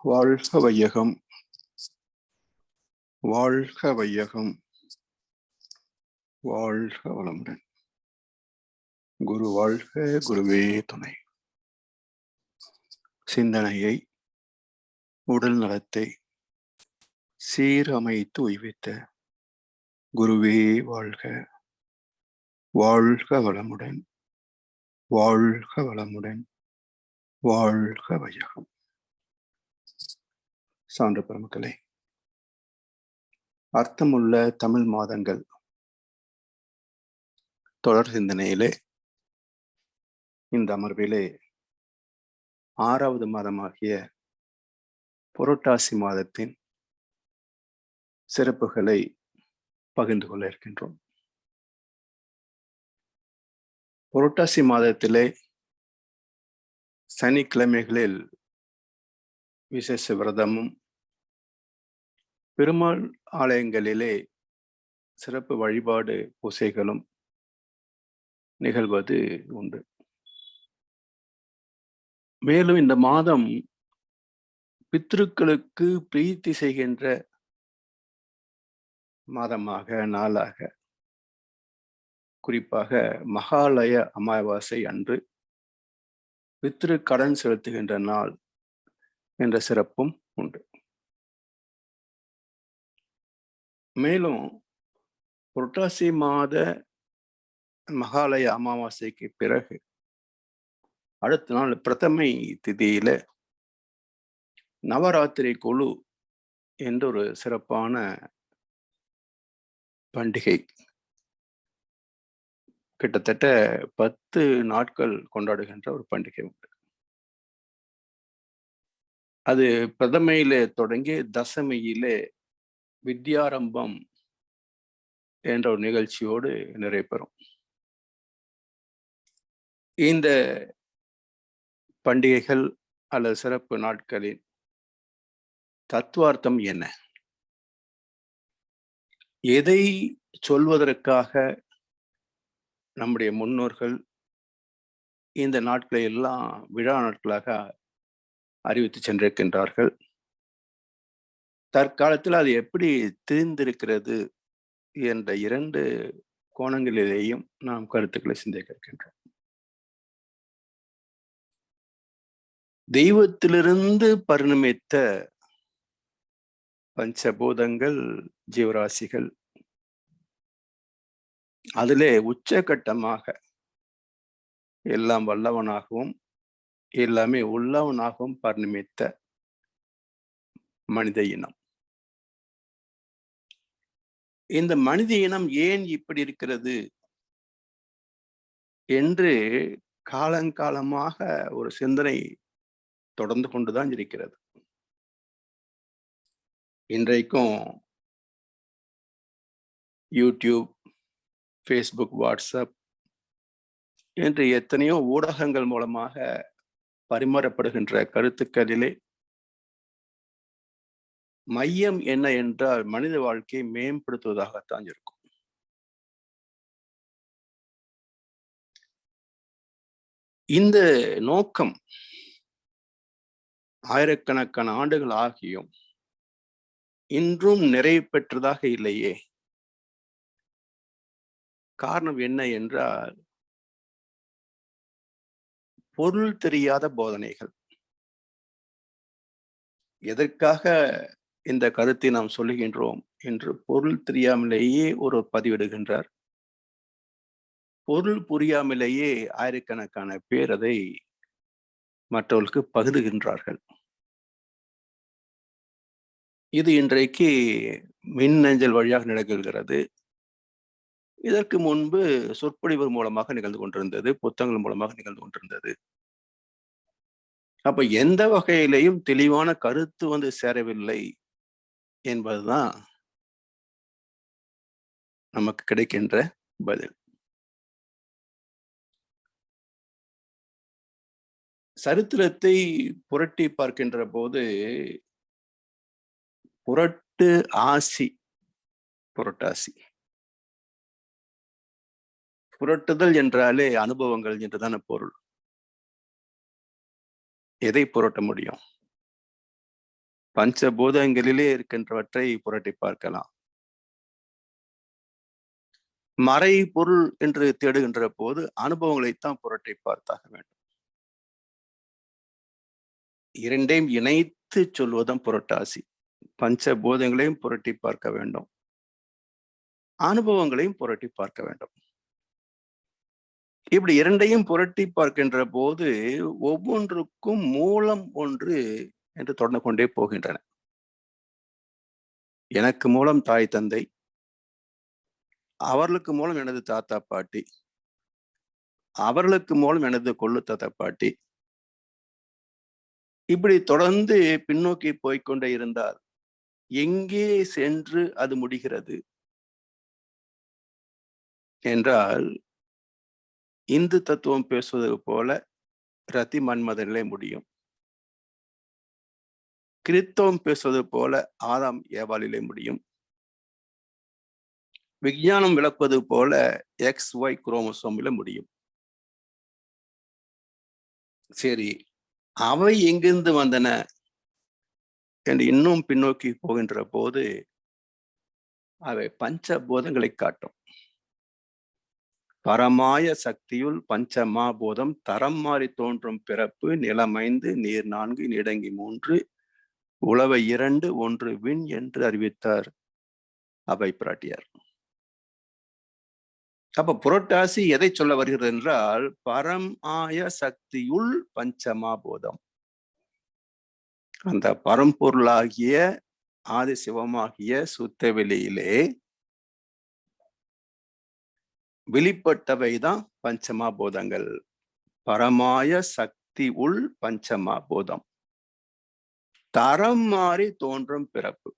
வாழ்க வையகம், வாழ்க வையகம், வாழ்க வளமுடன். குரு வாழ்க, குருவே துணை. சிந்தனையை, உடல் நலத்தை சீரமைத்து உய்வித்த குருவே வாழ்க, வாழ்க வளமுடன், வாழ்க வளமுடன், வாழ்க வையகம். சான்று பெருமக்களே, அர்த்தமுள்ள தமிழ் மாதங்கள் தொடர் சிந்தனையிலே இந்த அமர்விலே 6வது மாதமாகிய புரட்டாசி மாதத்தின் சிறப்புகளை பகிர்ந்து கொள்ள இருக்கின்றோம். புரட்டாசி மாதத்திலே சனிக்கிழமைகளில் விசேஷ விரதமும், பெருமாள் ஆலயங்களிலே சிறப்பு வழிபாடு பூசைகளும் நிகழ்வது உண்டு. மேலும் இந்த மாதம் பித்ருக்களுக்கு பிரீத்தி செய்கின்ற மாதமாக, நாளாக, குறிப்பாக மகாலய அமாவாசை அன்று பித்ரு கடன் செலுத்துகின்ற நாள் என்ற சிறப்பும் உண்டு. மேலும் புரட்டாசி மாத மகாலய அமாவாசைக்கு பிறகு அடுத்த நாள் பிரதமை திதியில நவராத்திரி குழு என்ற ஒரு சிறப்பான பண்டிகை, கிட்டத்தட்ட 10 நாட்கள் கொண்டாடுகின்ற ஒரு பண்டிகை உண்டு. அது பிரதமையிலே தொடங்கி தசமியிலே வித்யாரம்பம் என்ற ஒரு நிகழ்ச்சியோடு நிறைவேறும். இந்த பண்டிகைகள் அல்லது சிறப்பு நாட்களின் தத்துவார்த்தம் என்ன? எதை சொல்வதற்காக நம்முடைய முன்னோர்கள் இந்த நாட்களை எல்லாம் விழா நாட்களாக அறிவித்து சென்றிருக்கின்றார்கள்? தற்காலத்தில் அது எப்படி திரிந்திருக்கிறது என்ற 2 கோணங்களிலேயும் நாம் கருத்துக்களை சிந்திக்க இருக்கின்றோம். தெய்வத்திலிருந்து பரிணமித்த பஞ்சபூதங்கள், ஜீவராசிகள், அதிலே உச்சகட்டமாக எல்லாம் வல்லவனாகவும் எல்லாமே உள்ளவனாகவும் பரிணமித்த மனித இனம். இந்த மனித இனம் ஏன் இப்படி இருக்கிறது என்று காலங்காலமாக ஒரு சிந்தனை தொடர்ந்து கொண்டுதான் இருக்கிறது. இன்றைக்கும் யூடியூப், ஃபேஸ்புக், வாட்ஸ்அப் என்று எத்தனையோ ஊடகங்கள் மூலமாக பரிமாறப்படுகின்ற கருத்துக்களிலே மையம் என்ன என்றால் மனித வாழ்க்கையை மேம்படுத்துவதாகத்தான் இருக்கும். இந்த நோக்கம் ஆயிரக்கணக்கான ஆண்டுகள் ஆகியும் இன்றும் நிறைவு பெற்றதாக இல்லையே. காரணம் என்ன என்றால் பொருள் தெரியாத போதனைகள். எதற்காக இந்த கருத்தை நாம் சொல்லுகின்றோம் என்று பொருள் தெரியாமலேயே ஒரு பதிவிடுகின்றார். பொருள் புரியாமலேயே ஆயிரக்கணக்கான பேர் அதை மற்றவர்களுக்கு பகிர்கின்றார்கள். இது இன்றைக்கு மின்னஞ்சல் வழியாக நிகழ்கிறது. இதற்கு முன்பு சொற்பொழிவு மூலமாக நிகழ்ந்து கொண்டிருந்தது, புத்தகங்கள் மூலமாக நிகழ்ந்து கொண்டிருந்தது. அப்ப எந்த வகையிலையும் தெளிவான கருத்து வந்து சேரவில்லை என்பதுதான் நமக்கு கிடைக்கின்ற பதில். சரித்திரத்தை புரட்டி பார்க்கின்ற போது புரட்டு ஆசி, புரட்டாசி, புரட்டுதல் என்றாலே அனுபவங்கள் என்றுதான பொருள். எதை புரட்ட முடியும்? பஞ்சபூதங்களிலே இருக்கின்றவற்றை புரட்டி பார்க்கலாம். மறை பொருள் என்று தேடுகின்ற போது அனுபவங்களைத்தான் புரட்டி பார்த்தாக வேண்டும். இரண்டையும் இணைத்து சொல்வதும் புரட்டாசி. பஞ்சபூதங்களையும் புரட்டி பார்க்க வேண்டும், அனுபவங்களையும் புரட்டி பார்க்க வேண்டும். இப்படி இரண்டையும் புரட்டி பார்க்கின்ற போது ஒவ்வொன்றுக்கும் மூலம் ஒன்று என்று தொடர்ந்து கொண்டே போகின்றன. எனக்கு மூலம் தாய் தந்தை, அவர்களுக்கு மூலம் எனது தாத்தா பாட்டி, அவர்களுக்கு மூலம் எனது கொள்ளு தாத்தா பாட்டி. இப்படி தொடர்ந்து பின்னோக்கி போய்கொண்டே இருந்தால் எங்கே சென்று அது முடிகிறது என்றால், இந்து தத்துவம் பேசுவது போல ரதி மன்மதனிலே முடியும். கிறித்தவம் பேசுவது போல ஆதாம் ஏவாளிலே முடியும். விஞ்ஞானம் விளக்குவது போல XY குரோமோசோமில முடியும். சரி, அவை எங்கிருந்து வந்தன என்று இன்னும் பின்னோக்கி போகின்ற போது அவை பஞ்சபூதங்களை காட்டும். பரமாய சக்தியுள் பஞ்சமாபூதம் தரம் மாறி தோன்றும் பிறப்பு, நிலமைந்து நீர் 4 நிடங்கி 3 உளவை 2 1 விண் என்று அறிவித்தார் அவை பிராட்டியார். அப்ப புரட்டாசி எதை சொல்ல வருகிறது என்றால், பரம் ஆய சக்தியுள் பஞ்சமாபூதம். அந்த பரம்பொருளாகிய ஆதி சிவமாகிய சுத்த வெளியிலே வெளிப்பட்டவைதான் பஞ்சமாபூதங்கள். பரமாய சக்தி உள் பஞ்சமாபூதம் தரம் மாறி தோன்றும் பிறப்பு.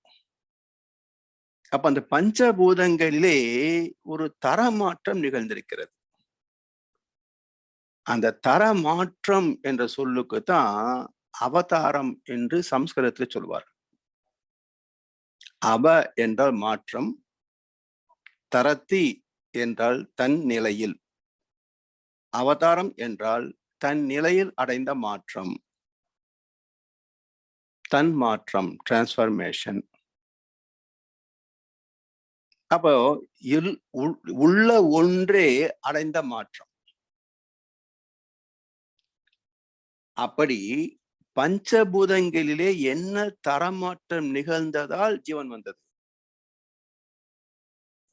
அப்ப அந்த பஞ்சபூதங்களிலே ஒரு தரமாற்றம் நிகழ்ந்திருக்கிறது. அந்த தரமாற்றம் என்ற சொல்லுக்கு தான் அவதாரம் என்று சம்ஸ்கிருதத்தில் சொல்வார். அவ என்றால் மாற்றம், தரத்தி என்றால் தன் நிலையில், அவதாரம் என்றால் தன் நிலையில் அடைந்த மாற்றம், தன் மாற்றம், டிரான்ஸ்ஃபர்மேஷன். அப்போ உள்ள ஒன்றே அடைந்த மாற்றம். அப்படி பஞ்சபூதங்களிலே என்ன தரமாற்றம் நிகழ்ந்ததால் ஜீவன் வந்தது?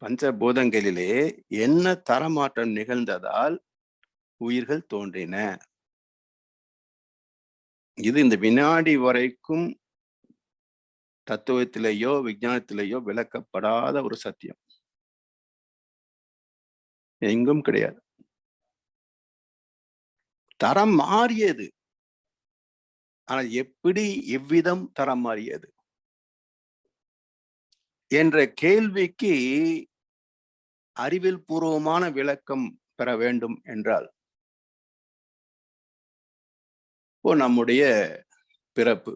பஞ்சபூதங்களிலே என்ன தரமாற்றம் நிகழ்ந்ததால் உயிர்கள் தோன்றின? இது இந்த வினாடி வரைக்கும் தத்துவத்திலேயோ விஞ்ஞானத்திலேயோ விளக்கப்படாத ஒரு சத்தியம். எங்கும் கிடையாது. தரம் மாறியது. ஆனால் எப்படி, எவ்விதம் தரம் மாறியது என்ற கேள்விக்கு அறிவியல் பூர்வமான விளக்கம் பெற வேண்டும் என்றால், நம்முடைய பிறப்பு,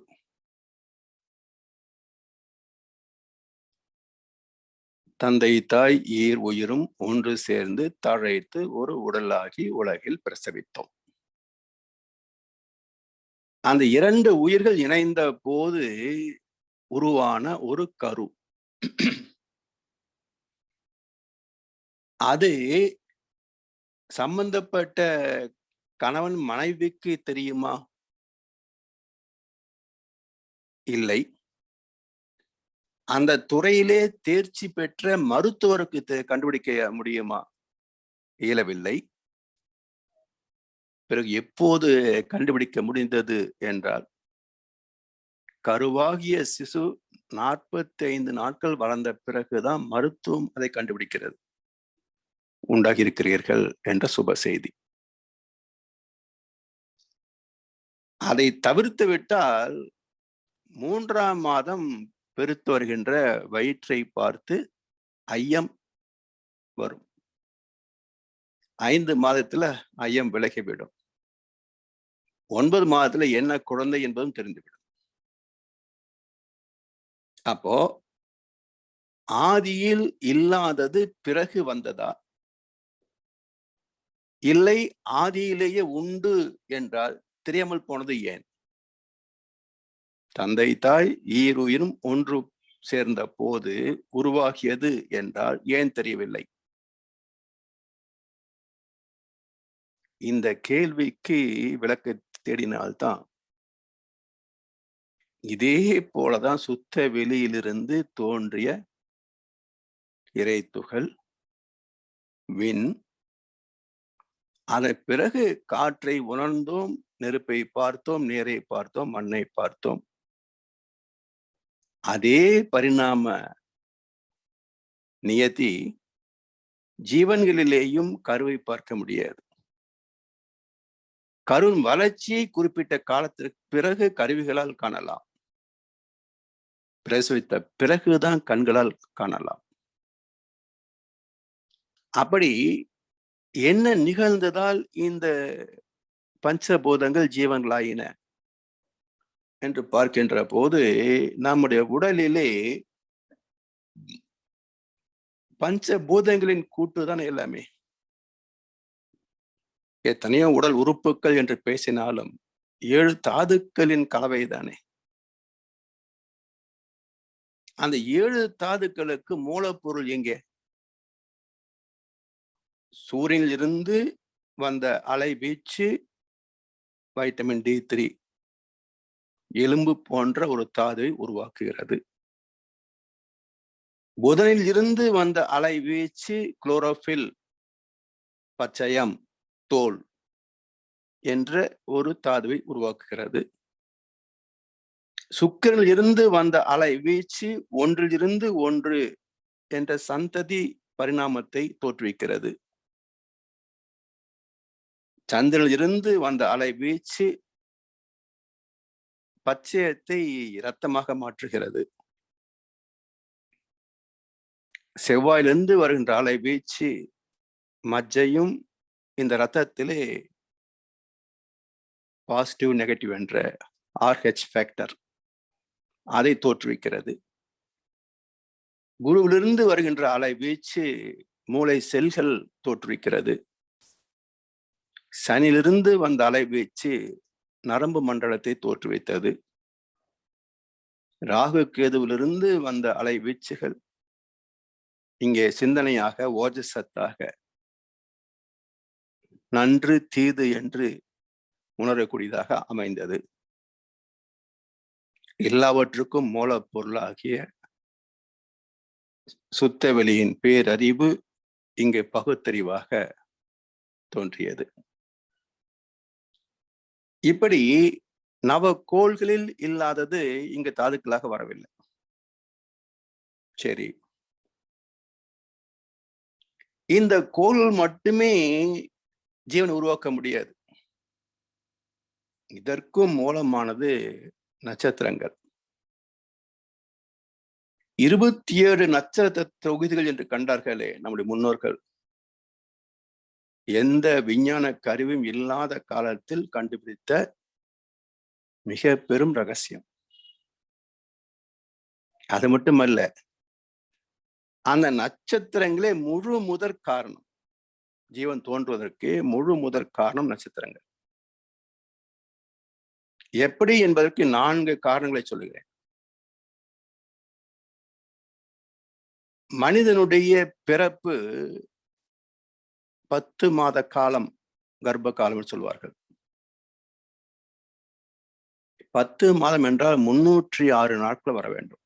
தந்தை தாய் ஈர் உயிரும் ஒன்று சேர்ந்து தழைத்து ஒரு உடலாகி உலகில் பிரசவித்தோம். அந்த 2 உயிர்கள் இணைந்த போது உருவான ஒரு கரு. அது சம்பந்தப்பட்ட கணவன் மனைவிக்கு தெரியுமா? இல்லை. அந்த துறையிலே தேர்ச்சி பெற்ற மருத்துவருக்கு கண்டுபிடிக்க முடியுமா? இயலவில்லை. பிறகு எப்போது கண்டுபிடிக்க முடிந்தது என்றால், கருவாகிய சிசு 45 நாட்கள் வளர்ந்த பிறகுதான் மருத்துவம் அதை கண்டுபிடிக்கிறது. உண்டாகி இருக்கிறீர்கள் என்ற சுப செய்தி. அதை தவிர்த்து விட்டால் 3ஆம் மாதம் பெருத்து வருகின்ற வயிற்றை பார்த்து ஐயம் வரும். 5 மாதத்துல ஐயம் விலகிவிடும். 9 மாதத்துல என்ன குழந்தை என்பதும் தெரிந்துவிடும். அப்போ ஆதியில் இல்லாதது பிறகு வந்ததா, இல்லை ஆதியிலேயே உண்டு என்றால் தெரியாமல் போனது ஏன்? தந்தை தாய் ஈருயிரும் ஒன்று சேர்ந்த போது உருவாகியது என்றால் ஏன் தெரியவில்லை? இந்த கேள்விக்கு விளக்க தேடினால்தான் இதே போலதான் சுத்த வெளியிலிருந்து தோன்றிய இறைத்துகள், விண், அதன் பிறகு காற்றை உணர்ந்தோம், நெருப்பை பார்த்தோம், நீரை பார்த்தோம், மண்ணை பார்த்தோம். அதே பரிணாம நியதி ஜீவன்களிலேயும் கருவை பார்க்க முடியாது. கருவின் வளர்ச்சியை குறிப்பிட்ட காலத்திற்கு பிறகு கருவிகளால் காணலாம். பிரசவித்த பிறகுதான் கண்களால் காணலாம். அப்படி என்ன நிகழ்ந்ததால் இந்த பஞ்சபூதங்கள் ஜீவன்களாயின என்று பார்க்கின்ற போது நம்முடைய உடலிலே பஞ்சபூதங்களின் கூட்டுதான் எல்லாமே. எத்தனையோ உடல் உறுப்புகள் என்று பேசினாலும் 7 தாதுக்களின் கலவை தானே. அந்த 7 தாதுக்களுக்கு மூலப்பொருள் எங்கே? சூரியனில் இருந்து வந்த அலை வீச்சு வைட்டமின் D3 எலும்பு போன்ற ஒரு தாதுவை உருவாக்குகிறது. புதனில் இருந்து வந்த அலை வீச்சு குளோரோபில், பச்சையம், தோல் என்ற ஒரு தாதுவை உருவாக்குகிறது. சுக்கிரனில் இருந்து வந்த அலை வீச்சு ஒன்றிலிருந்து ஒன்று என்ற சந்ததி பரிணாமத்தை தோற்றுவிக்கிறது. சந்திரனில் இருந்து வந்த அலை வீச்சு பச்சையத்தை இரத்தமாக மாற்றுகிறது. செவ்வாயிலிருந்து வருகின்ற அலை வீச்சு மஜ்ஜையும் இந்த இரத்தத்திலே பாசிட்டிவ் நெகட்டிவ் என்ற RH ஃபேக்டர் அதை தோற்றுவிக்கிறது. குருவிலிருந்து வருகின்ற அலை வீச்சு மூளை செல்கள் தோற்றுவிக்கிறது. சனியிலிருந்து வந்த அலை வீச்சு நரம்பு மண்டலத்தை தோற்றுவித்தது. ராகு கேதுவிலிருந்து வந்த அலை வீச்சுகள் இங்கே சிந்தனையாக, ஓஜசத்தாக, நன்று தீது என்று உணரக்கூடியதாக அமைந்தது. எல்லாவற்றுக்கும் மூலப்பொருளாகிய சுத்த வெளியின் பேரறிவு இங்கே பகுத்தறிவாக தோன்றியது. இப்படி நவக்கோள்களில் இல்லாதது இங்கு தாதுக்களாக வரவில்லை. சரி, இந்த கோள் மட்டுமே ஜீவனை உருவாக்க முடியாது. இதற்கும் மூலமானது நட்சத்திரங்கள். 27 நட்சத்திர தொகுதிகள் என்று கண்டார்களே நம்முடைய முன்னோர்கள். எந்த விஞ்ஞான கருவியும் இல்லாத காலத்தில் கண்டுபிடித்த மிக பெரும் ரகசியம். அது மட்டுமல்ல, அந்த நட்சத்திரங்களே முழு முதற் காரணம். ஜீவன் தோன்றுவதற்கு முழு முதற் காரணம் நட்சத்திரங்கள். எப்படி என்பதற்கு 4 காரணங்களை சொல்லுகிறேன். மனிதனுடைய பிறப்பு 10 மாத காலம் கர்ப்ப காலம் சொல்வார்கள். 10 மாதம் என்றால் 306 நாட்கள் வர வேண்டும்.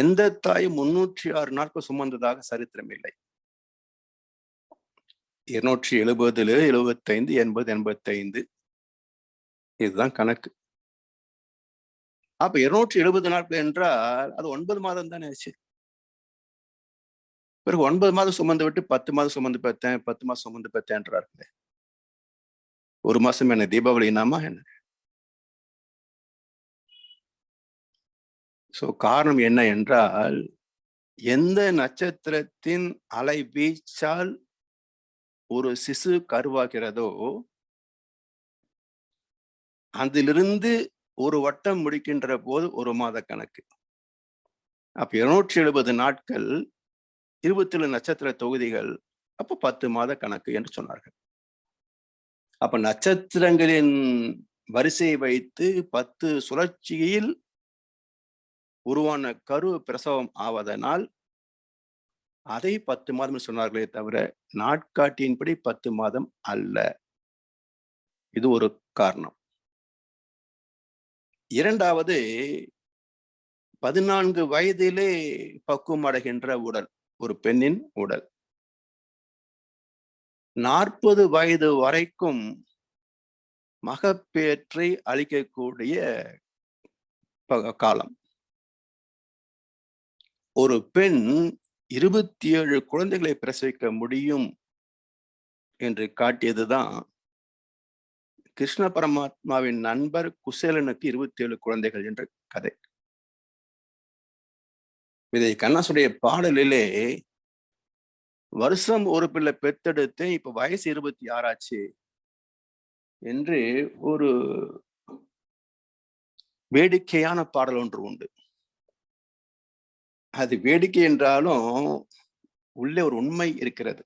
எந்த தாயும் 306 நாட்கள் சுமந்ததாக சரித்திரம் இல்லை. 270, 75, 80, 85 இதுதான் கணக்கு. அப்ப 270 நாட்கள் என்றால் அது 9 மாதம் தானே ஆச்சு. பிறகு 9 மாதம் சுமந்து விட்டு 10 மாதம் சுமந்து பெற்றேன், 10 மாதம் சுமந்து பெற்றேன்றார்களே. ஒரு மாசம் என்ன தீபாவளி இனாமா என்ன? காரணம் என்ன என்றால், எந்த நட்சத்திரத்தின் அலை வீச்சால் ஒரு சிசு கருவாகிறதோ அதிலிருந்து ஒரு வட்டம் முடிக்கின்ற போது 1 மாத கணக்கு. அப்ப 270 நாட்கள், 27 நட்சத்திர தொகுதிகள், அப்ப 10 மாத கணக்கு என்று சொன்னார்கள். அப்ப நட்சத்திரங்களின் வரிசையை வைத்து 10 சுழற்சியில் உருவான கரு பிரசவம் ஆவதனால் அதை 10 மாதம் சொன்னார்களே தவிர நாட்காட்டியின்படி 10 மாதம் அல்ல. இது ஒரு காரணம். இரண்டாவது, 14 வயதிலே பக்குவம் அடைகின்ற உடல் ஒரு பெண்ணின் உடல். 40 வயது வரைக்கும் மகப்பேற்றை அளிக்கக்கூடிய காலம். ஒரு பெண் 27 குழந்தைகளை பிரசவிக்க முடியும் என்று காட்டியதுதான் கிருஷ்ண பரமாத்மாவின் நண்பர் குசேலனுக்கு 27 குழந்தைகள் என்ற கதை. இதை கண்ணாசுடைய பாடலிலே வருஷம் ஒரு பிள்ளை பெத்தெடுத்தேன், இப்ப வயசு 26 ஆச்சு என்று ஒரு வேடிக்கையான பாடல் ஒன்று உண்டு. அது வேடிக்கை என்றாலும் உள்ளே ஒரு உண்மை இருக்கிறது.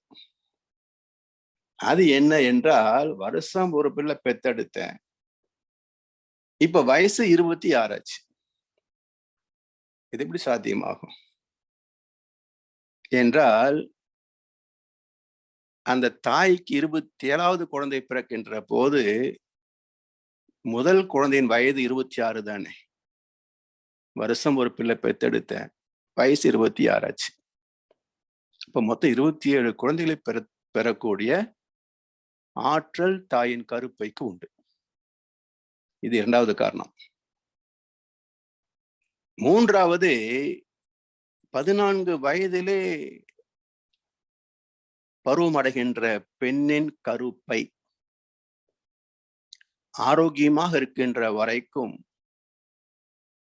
அது என்ன என்றால், வருஷம் ஒரு பிள்ளை பெத்தெடுத்தேன், இப்ப வயசு 26 ஆச்சு. இது எப்படி சாத்தியமாகும் என்றால், அந்த தாய்க்கு 27வது குழந்தை பிறக்கின்ற போது முதல் குழந்தையின் வயது 26 தானே. வருஷம் ஒரு பிள்ளை பெத்தெடுத்தேன், வயசு 26 ஆச்சு. இப்ப மொத்தம் 27 குழந்தைகளை பெறக்கூடிய ஆற்றல் தாயின் கருப்பைக்கு உண்டு. இது இரண்டாவது காரணம். மூன்றாவது, 14 வயதிலே பருவமடைகின்ற பெண்ணின் கருப்பை ஆரோக்கியமாக இருக்கின்ற வரைக்கும்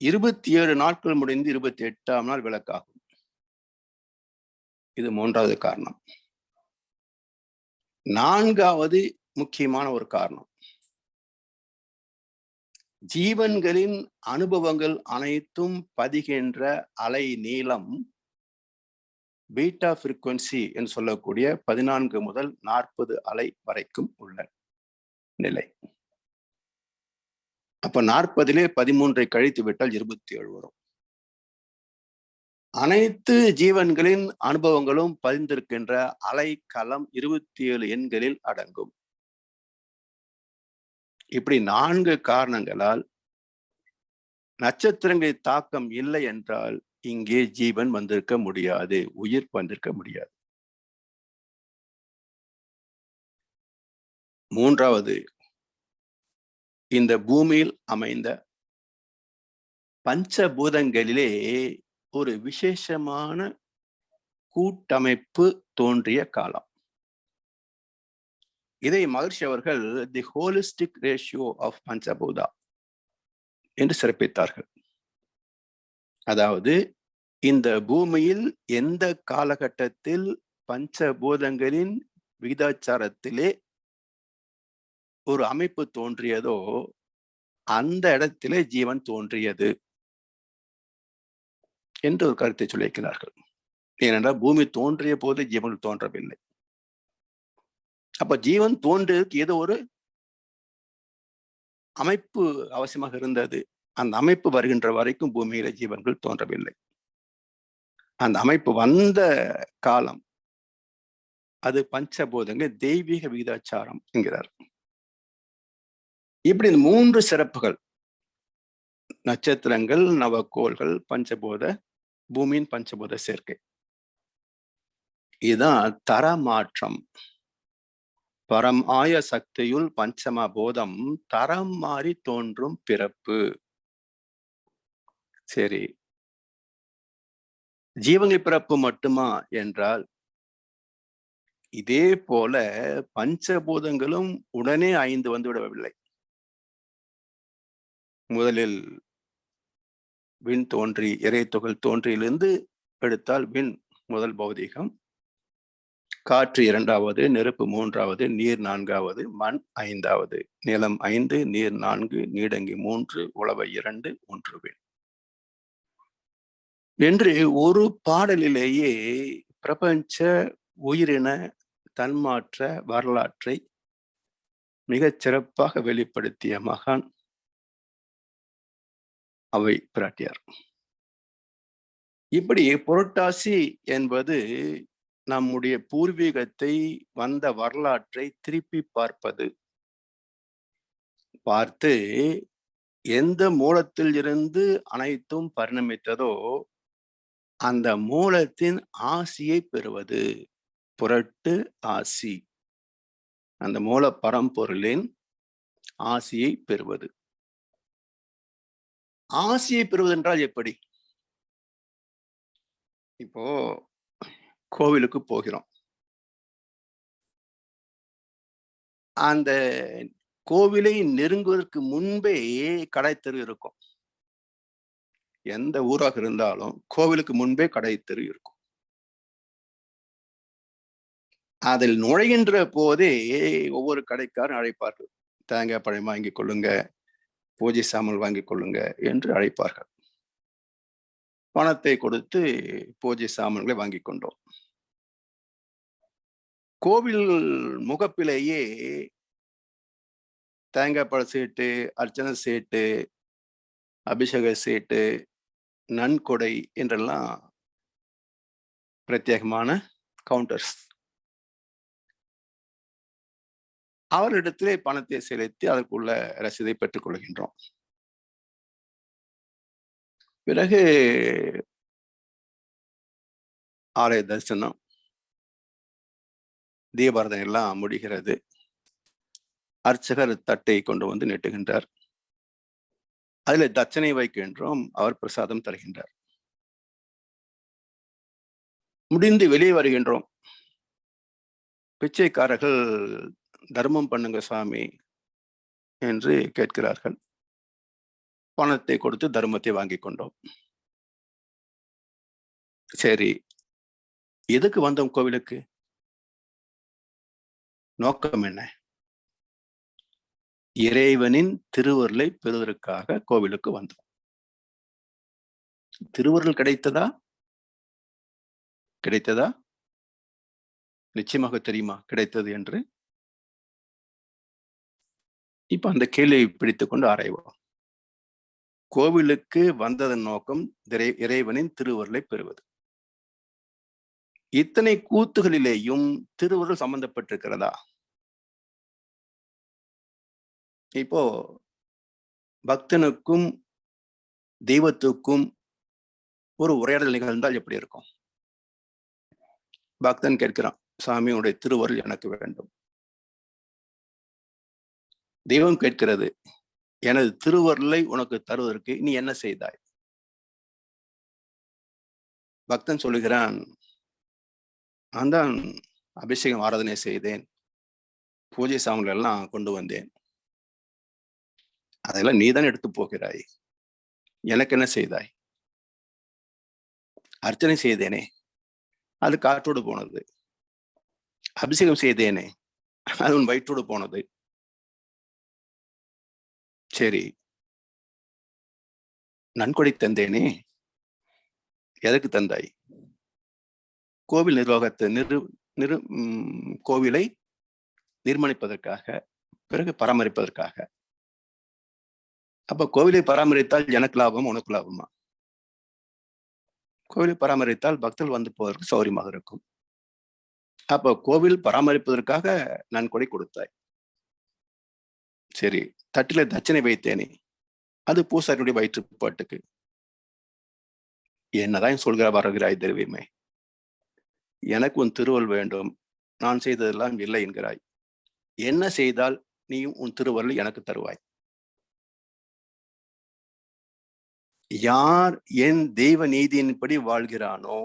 27 நாட்கள் முடிந்து 28ஆம் நாள் விலக்காகும். இது மூன்றாவது காரணம். நான்காவது முக்கியமான ஒரு காரணம், ஜீவன்களின் அனுபவங்கள் அனைத்தும் பதிகின்ற அலை நீளம் பீட்டா ஃப்ரீக்வன்சி என்று சொல்லக்கூடிய 14 முதல் 40 அலை வரைக்கும் உள்ள நிலை. அப்ப 40லே 13 கழித்து விட்டால் 27 வரும். அனைத்து ஜீவன்களின் அனுபவங்களும் பதிந்திருக்கின்ற அலைக்களம் 27 எண்களில் அடங்கும். இப்படி 4 காரணங்களால் நட்சத்திரங்களின் தாக்கம் இல்லை என்றால் இங்கே ஜீவன் வந்திருக்க முடியாது, உயிர் வந்திருக்க முடியாது. மூன்றாவது, இந்த பூமியில் அமைந்த பஞ்சபூதங்களிலே ஒரு விசேஷமான கூட்டமைப்பு தோன்றிய காலம். இதை மகர்ஷி அவர்கள் தி ஹோலிஸ்டிக் ரேஷியோ ஆஃப் பஞ்சபூதா என்று சிறப்பித்தார்கள். அதாவது இந்த பூமியில் எந்த காலகட்டத்தில் பஞ்சபூதங்களின் விகிதாச்சாரத்திலே ஒரு அமைப்பு தோன்றியதோ அந்த இடத்திலே ஜீவன் தோன்றியது என்று ஒரு கருத்தை சொல்லியிருக்கிறார்கள். ஏனென்றால் பூமி தோன்றிய போது ஜீவன் தோன்றவில்லை. அப்ப ஜீவன் தோன்றியதற்கு ஏதோ ஒரு அமைப்பு அவசியமாக இருந்தது. அந்த அமைப்பு வருகின்ற வரைக்கும் பூமியில ஜீவன்கள் தோன்றவில்லை. அந்த அமைப்பு வந்த காலம் அது பஞ்சபூதங்கள் தெய்வீக விகிதாச்சாரம் என்கிறார். இப்படி இந்த 3 சிறப்புகள், நட்சத்திரங்கள், நவக்கோள்கள், பஞ்சபூத பூமியின் பஞ்சபூத சேர்க்கை, இதுதான் தரமாற்றம். பரம் ஆய சக்தியுள் பஞ்சம போதம் தரம் மாறி தோன்றும் பிறப்பு. சரி, ஜீவங்கள் பிறப்பு மட்டுமா என்றால், இதே போல பஞ்சபூதங்களும் உடனே 5 வந்துவிடவில்லை. முதலில் விண் தோன்றி இறை துகள் தோன்றியிலிருந்து எடுத்தால் விண் முதல் பௌதீகம், காற்று 2வது, நெருப்பு 3வது, நீர் 4வது, மண் 5வது, நிலம் 5, நீர் 4, நீடங்கி 3, உளவை 2, 1 விண் என்று ஒரு பாடலிலேயே பிரபஞ்ச உயிரின தன்மாற்ற வரலாற்றை மிகச் சிறப்பாக வெளிப்படுத்திய மகான் அவை பிராட்டியார். இப்படி புரட்டாசி என்பது நம்முடைய பூர்வீகத்தை, வந்த வரலாற்றை திருப்பி பார்ப்பது. பார்த்து எந்த மூலத்தில் இருந்து அனைத்தும் பரிணமித்ததோ அந்த மூலத்தின் ஆசியை பெறுவது. புரட்டு ஆசி, அந்த மூல பரம்பொருளின் ஆசியை பெறுவது. ஆசியை பெறுவது என்றால் எப்படி? இப்போ கோவிலுக்கு போகிறோம். அந்த கோவிலை நெருங்குவதற்கு முன்பே கடைத்தெரு இருக்கும். எந்த ஊராக இருந்தாலும் கோவிலுக்கு முன்பே கடைத்தெரு இருக்கும். அதில் நுழைகின்ற போதே ஒவ்வொரு கடைக்காரன் அழைப்பார்கள். தேங்காய் பழம் வாங்கிக் கொள்ளுங்க, பூஜை சாமான் வாங்கிக் கொள்ளுங்க என்று அழைப்பார்கள். பணத்தை கொடுத்து பூஜை சாமான்களை வாங்கிக் கொண்டோம். கோவில் முகப்பிலேயே தேங்காய் பழ சீட்டு, அர்ச்சனை சீட்டு, அபிஷேக சீட்டு, நன்கொடை என்றெல்லாம் பிரத்யேகமான கவுண்டர்ஸ். அவரிடத்திலே பணத்தை செலுத்தி அதற்குள்ள ரசீதை பெற்றுக் கொள்கின்றோம். பிறகு ஆலய தரிசனம், தீபாரதனை எல்லாம் முடிகிறது. அர்ச்சகர் தட்டை கொண்டு வந்து நீட்டுகின்றார். அதில் தட்சணை வைக்கின்றோம். அவர் பிரசாதம் தருகின்றார். முடிந்து வெளியே வருகின்றோம். பிச்சைக்காரர்கள் தர்மம் பண்ணுங்க சாமி என்று கேட்கிறார்கள். பணத்தை கொடுத்து தர்மத்தை வாங்கி கொண்டோம். சரி, எதுக்கு வந்தோம் கோவிலுக்கு? நோக்கம் என்ன? இறைவனின் திருவருளை பெறுவதற்காக கோவிலுக்கு வந்தோம். திருவருள் கிடைத்ததா? கிடைத்ததா? நிச்சயமாக தெரியுமா கிடைத்தது என்று? இப்ப அந்த கேள்வியை பிடித்துக் கொண்டு ஆராய்வோம். கோவிலுக்கு வந்ததன் நோக்கம் இறைவனின் திருவருளை பெறுவது. இத்தனை கூத்துகளிலேயும் திருவருள் சம்பந்தப்பட்டிருக்கிறதா? இப்போ பக்தனுக்கும் தெய்வத்துக்கும் ஒரு உரையாடல் நிகழ்ந்தால் எப்படி இருக்கும்? பக்தன் கேட்கிறான், சாமியுடைய திருவருள் எனக்கு வேண்டும். தெய்வம் கேட்கிறது, எனது திருவருளை உனக்கு தருவதற்கு நீ என்ன செய்தாய்? பக்தன் சொல்லுகிறான், நான் தான் அபிஷேகம் ஆராதனை செய்தேன், பூஜை சாமான்கள் எல்லாம் கொண்டு வந்தேன். அதெல்லாம் நீதான் எடுத்து போகிறாய், எனக்கு என்ன செய்தாய்? அர்ச்சனை செய்தேனே, அது காற்றோடு போனது. அபிஷேகம் செய்தேனே, அது உன் வயிற்றோடு போனது. சரி, நன்கொடை தந்தேனே, எதற்கு தந்தாய்? கோவில் நிர்வாகத்தை கோவிலை நிர்மாணிப்பதற்காக, பிறகு பராமரிப்பதற்காக. அப்ப கோவிலை பராமரித்தால் எனக்கு லாபம், உனக்கு லாபமா? கோவிலை பராமரித்தால் பக்தர்கள் வந்து போவதற்கு சௌரியமாக இருக்கும். அப்ப கோவில் பராமரிப்பதற்காக நன்கொடை கொடுத்தாய். சரி, தட்டில தட்சணை வைத்தேனே, அது பூசாரியுடைய வயிற்றுப்பாட்டுக்கு. என்னதான் சொல்கிற வருகிறாய் தெய்வமே, எனக்கு உன் திருவருள் வேண்டும், நான் செய்ததெல்லாம் இல்லை என்கிறாய். என்ன செய்தால் நீயும் உன் திருவருள் எனக்கு தருவாய்? யார் என் தெய்வ நீதியின்படி வாழ்கிறானோ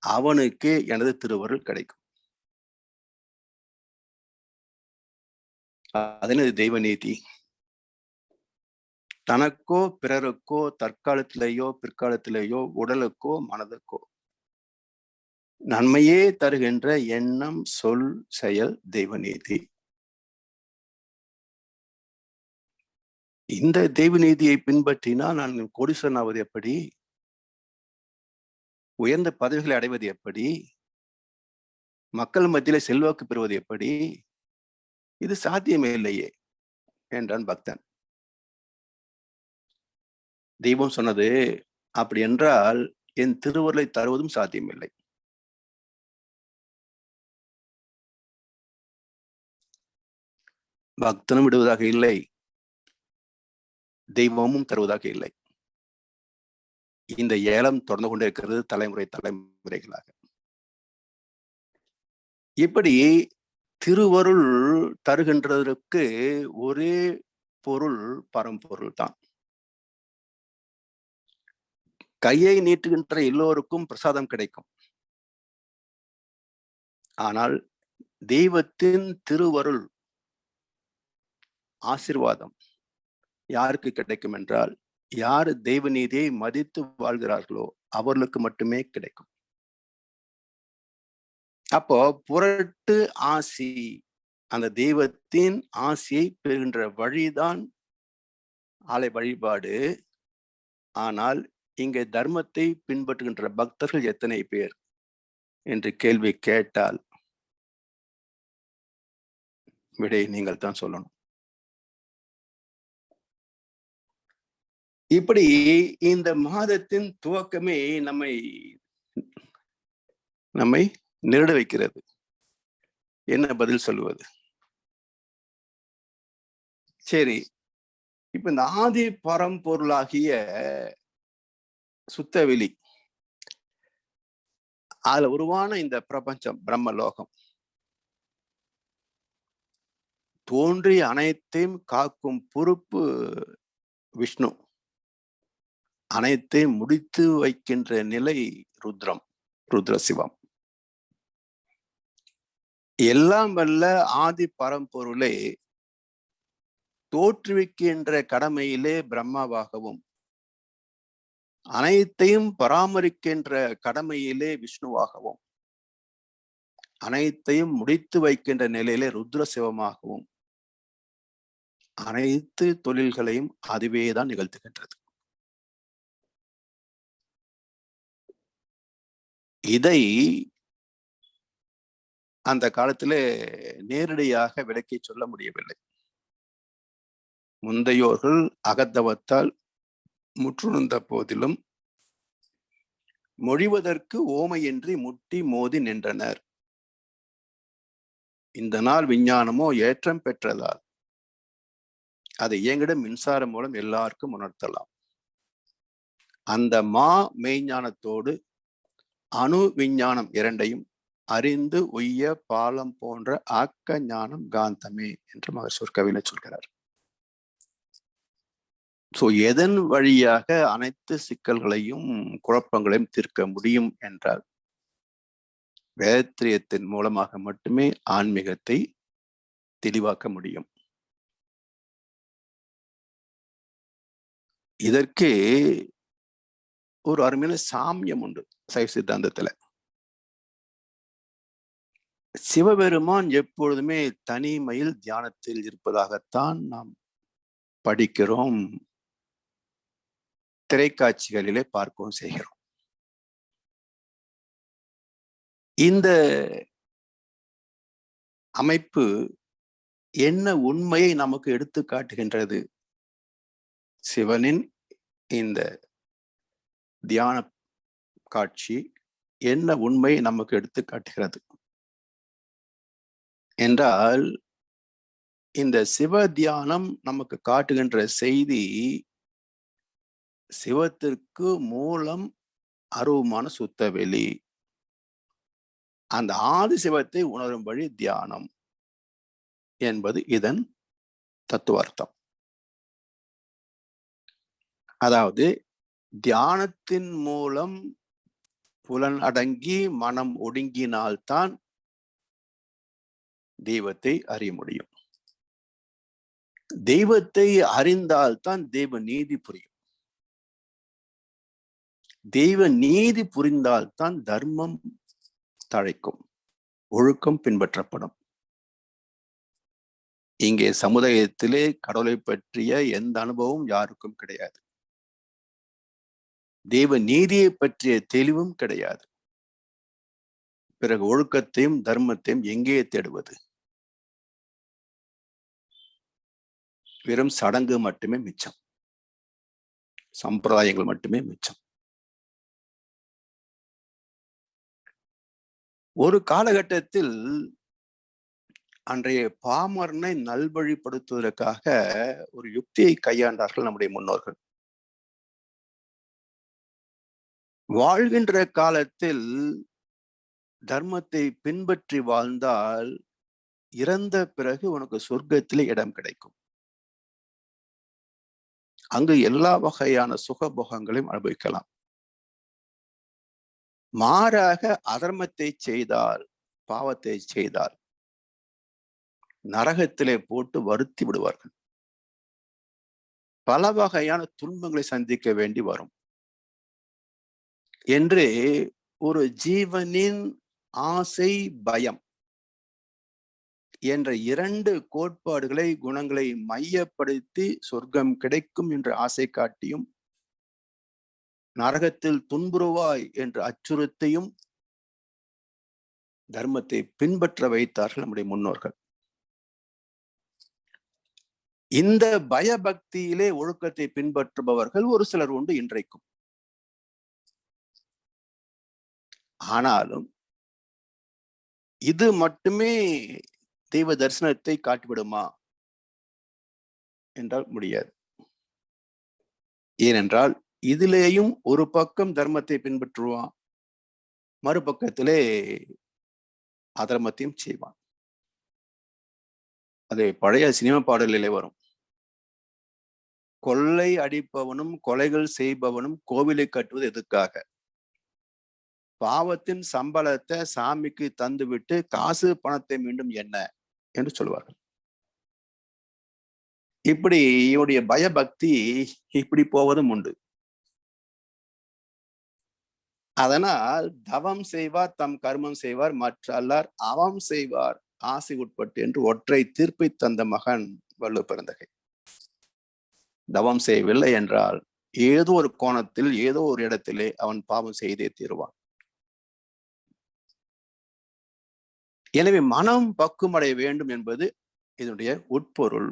அவனுக்கு எனது திருவருள் கிடைக்கும். அதனது தெய்வ நீதி. தனக்கோ பிறருக்கோ தற்காலத்திலேயோ பிற்காலத்திலேயோ உடலுக்கோ மனதுக்கோ நன்மையே தருகின்ற எண்ணம், சொல், செயல் தெய்வ நீதி. இந்த தெய்வ நீதியை பின்பற்றினால் நான் கோடீஸ்வரன் ஆவது எப்படி? உயர்ந்த பதவிகளை அடைவது எப்படி? மக்கள் மத்தியில செல்வாக்கு பெறுவது எப்படி? இது சாத்தியமே இல்லையே. என்றான் பக்தன். தெய்வம் சொன்னது, அப்படி என்றால் என் திருவருளை தருவதும் சாத்தியமில்லை. பக்தனும் விடுவதாக இல்லை, தெய்வமும் தருவதாக இல்லை. இந்த ஏலம் தொடர்ந்து கொண்டே இருக்கிறது தலைமுறை தலைமுறைகளாக. இப்படி திருவருள் தருகின்றதற்கு ஒரே பொருள் பரம்பொருள் தான். கையை நீட்டுகின்ற எல்லோருக்கும் பிரசாதம் கிடைக்கும். ஆனால் தெய்வத்தின் திருவருள் ஆசீர்வாதம் யாருக்கு கிடைக்கும் என்றால், யாரு தெய்வ நீதியை மதித்து வாழ்கிறார்களோ அவர்களுக்கு மட்டுமே கிடைக்கும். அப்போ புரட்டு ஆசி, அந்த தெய்வத்தின் ஆசியை பெறுகின்ற வழிதான் ஆலய வழிபாடு. ஆனால் இங்கே தர்மத்தை பின்பற்றுகின்ற பக்தர்கள் எத்தனை பேர் என்று கேள்வி கேட்டால் விடை நீங்கள் தான் சொல்லணும். இப்படி இந்த மாதத்தின் துவக்கமே நம்மை நெருட வைக்கிறது. என்ன பதில் சொல்லுவது? சரி, இப்ப இந்த ஆதி பரம்பொருளாகிய சுத்தவெளி, அதுல உருவான இந்த பிரபஞ்சம் பிரம்மலோகம் தோன்றி அனைத்தையும் காக்கும் பொறுப்பு விஷ்ணு. அனைத்தையும் முடித்து வைக்கின்ற நிலை ருத்ரம், ருத்ர சிவம். எல்லாம் வல்ல ஆதி பரம்பொருளை தோற்றுவிக்கின்ற கடமையிலே பிரம்மாவாகவும், அனைத்தையும் பராமரிக்கின்ற கடமையிலே விஷ்ணுவாகவும், அனைத்தையும் முடித்து வைக்கின்ற நிலையிலே ருத்ர சிவமாகவும் அனைத்து தொழில்களையும் அதுவேதான் நிகழ்த்துகின்றது. இதை அந்த காலத்திலே நேரடியாக விளக்கி சொல்ல முடியவில்லை. முந்தையோர்கள் அகத்தவத்தால் முற்றுணர்ந்த போதிலும் மொழிவதற்கு ஓமையின்றி முட்டி மோதி நின்றனர். இந்த நாள் விஞ்ஞானமோ ஏற்றம் பெற்றதால் அதை இயங்கிட மின்சாரம் மூலம் எல்லாருக்கும் உணர்த்தலாம். அந்த மெய்ஞானத்தோடு அணு விஞ்ஞானம் இரண்டையும் அறிந்து உய்ய பாலம் போன்ற ஆக்க ஞானம் காந்தமே என்று மகர்ஷி கவியில சொல்கிறார். சோ எதன் வழியாக அனைத்து சிக்கல்களையும் குழப்பங்களையும் தீர்க்க முடியும் என்றால் வேத்திரியத்தின் மூலமாக மட்டுமே ஆன்மீகத்தை தெளிவாக்க முடியும். இதற்கு ஒரு அருமையான சாமியம் உண்டு சைவ சித்தாந்தத்துல. சிவபெருமான் எப்பொழுதுமே தனிமையில் தியானத்தில் இருப்பதாகத்தான் நாம் படிக்கிறோம், திரைக்காட்சிகளிலே பார்க்கவும் செய்கிறோம். இந்த அமைப்பு என்ன உண்மையை நமக்கு எடுத்து காட்டுகின்றது? சிவனின் இந்த தியான காட்சி என்ன உண்மை நமக்கு எடுத்து காட்டுகிறது என்றால், இந்த சிவ தியானம் நமக்கு காட்டுகின்ற செய்தி, சிவத்திற்கு மூலம் அருவமான சுத்தவெளி, அந்த ஆதி சிவத்தை உணரும் வழி தியானம் என்பது இதன் தத்துவார்த்தம். அதாவது தியானத்தின் மூலம் புலன் அடங்கி மனம் ஒடுங்கினால்தான் தெய்வத்தை அறிய முடியும். தெய்வத்தை அறிந்தால்தான் தெய்வ நீதி புரியும். தெய்வ நீதி புரிந்தால்தான் தர்மம் தழைக்கும், ஒழுக்கம் பின்பற்றப்படும். இங்கே சமுதாயத்திலே கடவுளை பற்றிய எந்த அனுபவம் யாருக்கும் கிடையாது. தெய்வ நீதியை பற்றிய தெளிவும் கிடையாது. பிறகு ஒழுக்கத்தையும் தர்மத்தையும் எங்கே தேடுவது? வெறும் சடங்கு மட்டுமே மிச்சம், சம்பிரதாயங்கள் மட்டுமே மிச்சம். ஒரு காலகட்டத்தில் அன்றைய பாமரனை நல்வழிப்படுத்துவதற்காக ஒரு யுக்தியை கையாண்டார்கள் நம்முடைய முன்னோர்கள். வாழ்கின்ற காலத்தில் தர்மத்தை பின்பற்றி வாழ்ந்தால் இறந்த பிறகு உனக்கு சொர்க்கத்திலே இடம் கிடைக்கும். அங்கு எல்லா வகையான சுகபோகங்களையும் அனுபவிக்கலாம். மாறாக அதர்மத்தை செய்தால், பாவத்தை செய்தால் நரகத்திலே போட்டு வருத்தி விடுவார்கள். பல வகையான துன்பங்களை சந்திக்க வேண்டி வரும் என்று ஒரு ஜீவனின் ஆசை, பயம் என்ற 2 கோட்பாடுகளை, குணங்களை மையப்படுத்தி சொர்க்கம் கிடைக்கும் என்ற ஆசை காட்டியும், நரகத்தில் துன்புறுவாய் என்று அச்சுறுத்தியும் தர்மத்தை பின்பற்ற வைத்தார்கள் நம்முடைய முன்னோர்கள். இந்த பயபக்தியிலே ஒழுக்கத்தை பின்பற்றுபவர்கள் ஒரு சிலர் உண்டு இன்றைக்கும். ஆனாலும் இது மட்டுமே தெய்வ தரிசனத்தை காட்டிவிடுமா என்றால் முடியாது. ஏனென்றால் இதிலேயும் ஒரு பக்கம் தர்மத்தை பின்பற்றுவான், மறுபக்கத்திலே அதர்மத்தையும் செய்வான். அது பழைய சினிமா பாடலிலே வரும். கொள்ளை அடிப்பவனும் கொலைகள் செய்பவனும் கோவிலை கட்டுவது எதுக்காக? பாவத்தின் சம்பளத்தை சாமிக்கு தந்துவிட்டு காசு பணத்தை மீண்டும் என்ன என்று சொல்வார்கள். இப்படி இவனுடைய பயபக்தி இப்படி போவதும் உண்டு. அதனால் தவம் செய்வார், தம் கர்மம் செய்வார், மற்ற அல்லார் அவம் செய்வார் ஆசை உட்பட்டு என்று ஒற்றை தீர்ப்பை தந்த மகன் வள்ளுவ பெருந்தகை. தவம் செய்யவில்லை என்றால் ஏதோ ஒரு கோணத்தில், ஏதோ ஒரு இடத்திலே அவன் பாவம் செய்தே தீருவான். எனவே மனம் பக்குவமடைய வேண்டும் என்பது இதனுடைய உட்பொருள்.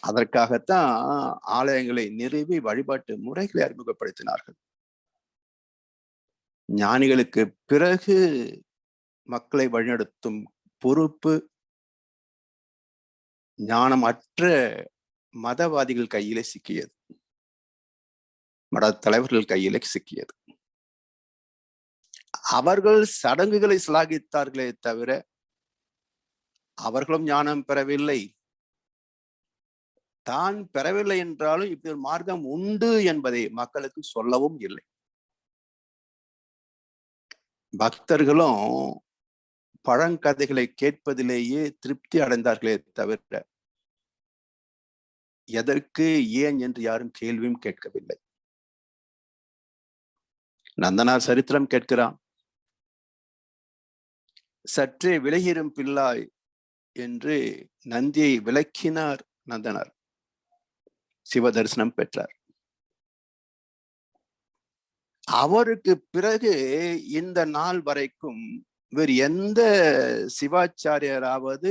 அதற்காகத்தான் ஆலயங்களை நிறுவி வழிபாட்டு முறைகளை அறிமுகப்படுத்தினார்கள். ஞானிகளுக்கு பிறகு மக்களை வழிநடத்தும் பொறுப்பு ஞானமற்ற மதவாதிகள் கையிலே சிக்கியது, மத தலைவர்கள் கையிலே சிக்கியது. அவர்கள் சடங்குகளை சிலாகித்தார்களே தவிர அவர்களும் ஞானம் பெறவில்லை. தான் பெறவில்லை என்றாலும் இப்படி ஒரு மார்க்கம் உண்டு என்பதை மக்களுக்கு சொல்லவும் இல்லை. பக்தர்களும் பழங்கதைகளை கேட்பதிலேயே திருப்தி அடைந்தார்களே தவிர எதற்கு, ஏன் என்று யாரும் கேள்வியும் கேட்கவில்லை. நந்தனார் சரித்திரம் கேட்கிறான். சற்றே விலகிரும் பிள்ளாய் என்று நந்தியை விளக்கினார் நந்தனார். சிவ தரிசனம் பெற்றார். அவருக்கு பிறகு இந்த நாள் வரைக்கும் வேறு எந்த சிவாச்சாரியராவது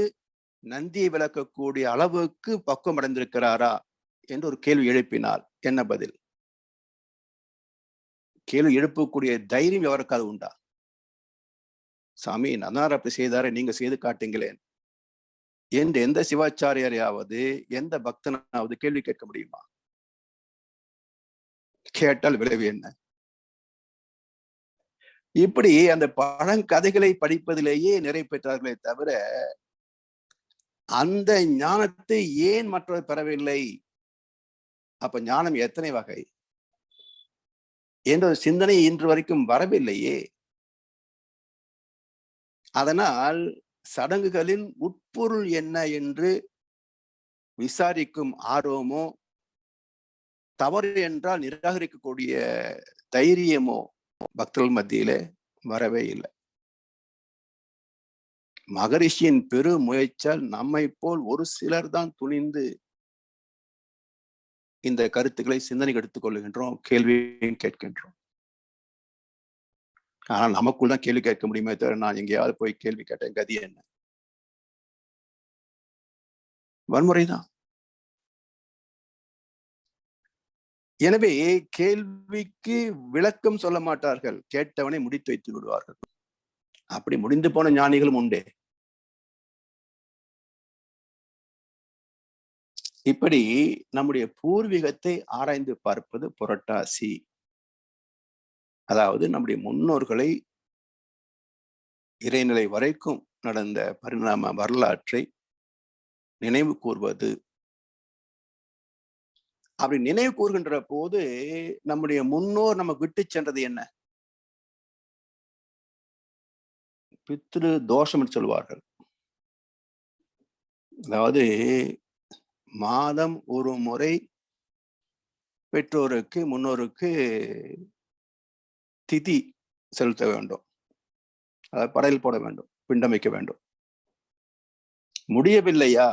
நந்தியை விளக்கக்கூடிய அளவுக்கு பக்குவம் அடைந்திருக்கிறாரா என்று ஒரு கேள்வி எழுப்பினார். என்ன பதில்? கேள்வி எழுப்பக்கூடிய தைரியம் எவருக்காவது உண்டா? சாமி, நந்தனார் அப்படி செய்தார, நீங்க செய்து காட்டுங்களேன் என்று எந்த சிவாச்சாரியாரையாவது, எந்த பக்தனாவது கேள்வி கேட்க முடியுமா? கேட்டால் விளைவு என்ன? இப்படி அந்த பழங்கதைகளை படிப்பதிலேயே நிறைவு பெற்றார்களே தவிர அந்த ஞானத்தை ஏன் மற்றவர் பெறவில்லை? அப்ப ஞானம் எத்தனை வகை என்ற சிந்தனை இன்று வரைக்கும் வரவில்லையே. அதனால் சடங்குகளின் உட்பொருள் என்ன என்று விசாரிக்கும் ஆர்வமோ, தவறு என்றால் நிராகரிக்கக்கூடிய தைரியமோ பக்தர்கள் மத்தியிலே வரவே இல்லை. மகரிஷியின் பெரு முயற்சியால் நம்மை போல் ஒரு சிலர் தான் துணிந்து இந்த கருத்துக்களை சிந்தனைக்கு எடுத்துக் கொள்ளுகின்றோம், கேள்வியும் கேட்கின்றோம். ஆனால் நமக்குள் தான் கேள்வி கேட்க முடியுமே தவிர, நான் எங்கேயாவது போய் கேள்வி கேட்டேன், கதி என்ன? வன்முறைதான். எனவே கேள்விக்கு விளக்கம் சொல்ல மாட்டார்கள், கேட்டவனை முடித்து வைத்து விடுவார்கள். அப்படி முடிந்து போன ஞானிகளும் உண்டே. இப்படி நம்முடைய பூர்வீகத்தை ஆராய்ந்து பார்ப்பது புரட்டாசி. அதாவது நம்முடைய முன்னோர்களை இறைநிலை வரைக்கும் நடந்த பரிணாம வரலாற்றை நினைவு கூர்வது. அப்படி நினைவு கூறுகின்ற போது நம்முடைய முன்னோர் நமக்கு விட்டு சென்றது என்ன? பித்ரு தோஷம் என்று சொல்வார்கள். அதாவது மாதம் ஒரு முறை பெற்றோருக்கு முன்னோருக்கு திதி செலுத்த வேண்டும், அதாவது படையல் போட வேண்டும், பிண்டம் வைக்க வேண்டும். முடியவில்லையா,